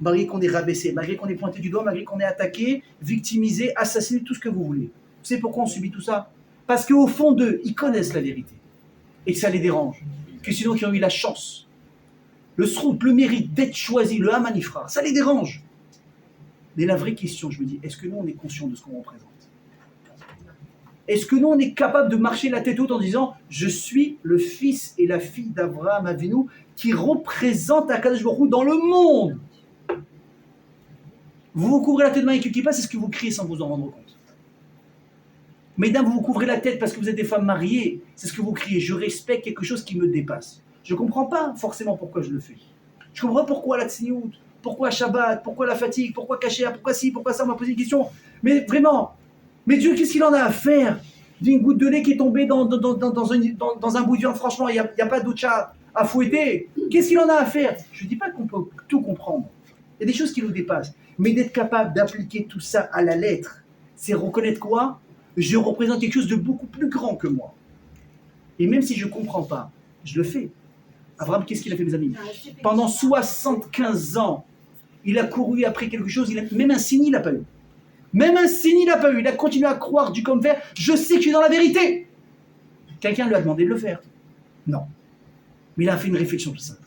malgré qu'on est rabaissé, malgré qu'on est pointé du doigt, malgré qu'on est attaqué, victimisé, assassiné, tout ce que vous voulez. Vous savez pourquoi on subit tout ça? Parce qu'au fond d'eux, ils connaissent la vérité. Et que ça les dérange. Que sinon, qui ont eu la chance, le srout, le mérite d'être choisi, le Hamanifra, ça les dérange. Mais la vraie question, je me dis, est-ce que nous, on est conscient de ce qu'on représente? Est-ce que nous, on est capable de marcher la tête haute en disant « Je suis le fils et la fille d'Abraham Avinu qui représente Akadosh Baruch Hu dans le monde ?» Vous vous couvrez la tête de main avec une kippa, c'est ce que vous criez sans vous en rendre compte. Mesdames, vous vous couvrez la tête parce que vous êtes des femmes mariées, c'est ce que vous criez « Je respecte quelque chose qui me dépasse ». Je ne comprends pas forcément pourquoi je le fais. Je comprends pourquoi la tzniout, pourquoi Shabbat, pourquoi la fatigue, pourquoi Kasher, pourquoi ci, pourquoi ça, on m'a posé une question. Mais vraiment, mais Dieu, qu'est-ce qu'il en a à faire d'une goutte de lait qui est tombée dans un bout de viande? Franchement, il n'y a pas d'autre chat à fouetter. Qu'est-ce qu'il en a à faire? Je ne dis pas qu'on peut tout comprendre. Il y a des choses qui nous dépassent. Mais d'être capable d'appliquer tout ça à la lettre, c'est reconnaître quoi? Je représente quelque chose de beaucoup plus grand que moi. Et même si je ne comprends pas, je le fais. Abraham, qu'est-ce qu'il a fait, mes amis? Pendant 75 ans, il a couru après quelque chose, même un signe, il n'a pas eu. Même un signe, il n'a pas eu. Il a continué à croire du comme fer. Je sais que je suis dans la vérité. Quelqu'un lui a demandé de le faire? Non. Mais il a fait une réflexion tout simple.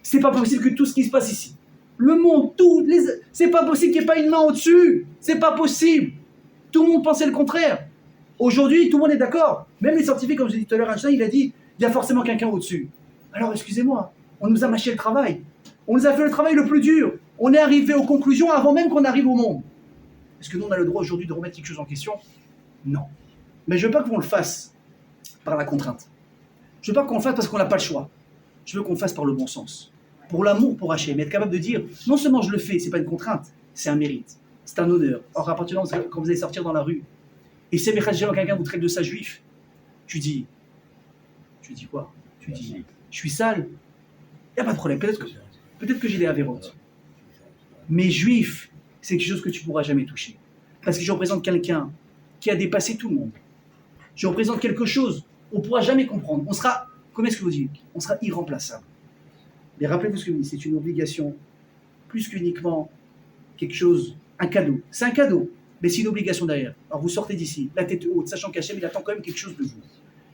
C'est pas possible que tout ce qui se passe ici, le monde, c'est pas possible qu'il n'y ait pas une main au-dessus. C'est pas possible. Tout le monde pensait le contraire. Aujourd'hui, tout le monde est d'accord. Même les scientifiques, comme je l'ai dit tout à l'heure, Einstein, il a dit, il y a forcément quelqu'un au-dessus. Alors, excusez-moi, on nous a mâché le travail. On nous a fait le travail le plus dur. On est arrivé aux conclusions avant même qu'on arrive au monde. Est-ce que nous, on a le droit aujourd'hui de remettre quelque chose en question? Non. Mais je ne veux pas qu'on le fasse par la contrainte. Je ne veux pas qu'on le fasse parce qu'on n'a pas le choix. Je veux qu'on le fasse par le bon sens. Pour l'amour pour Hachem. Mais être capable de dire, non seulement je le fais, ce n'est pas une contrainte, c'est un mérite. C'est un honneur. Or, à partir du moment quand vous allez sortir dans la rue, et c'est quelqu'un vous traite de ça juif, tu dis quoi? Tu dis, je suis sale. Il n'y a pas de problème. Peut-être que j'ai des avérotes. Mais juif, c'est quelque chose que tu ne pourras jamais toucher. Parce que je représente quelqu'un qui a dépassé tout le monde. Je représente quelque chose, on ne pourra jamais comprendre. On sera, comment est-ce que vous dites? On sera irremplaçable. Mais rappelez-vous ce que je vous dis, c'est une obligation, plus qu'uniquement quelque chose, un cadeau. C'est un cadeau, mais c'est une obligation derrière. Alors vous sortez d'ici, la tête haute, sachant qu'Hachem, il attend quand même quelque chose de vous.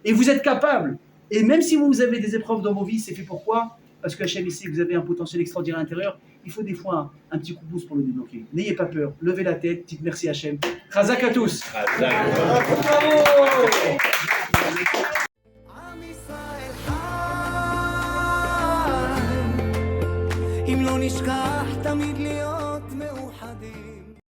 Et vous êtes capable. Et même si vous avez des épreuves dans vos vies, c'est fait pourquoi? Parce que Hachem ici, vous avez un potentiel extraordinaire à l'intérieur. Il faut des fois un petit coup de pouce pour le débloquer. N'ayez pas peur, levez la tête, dites merci Hachem. Chazak à tous. אם לא נשכח תמיד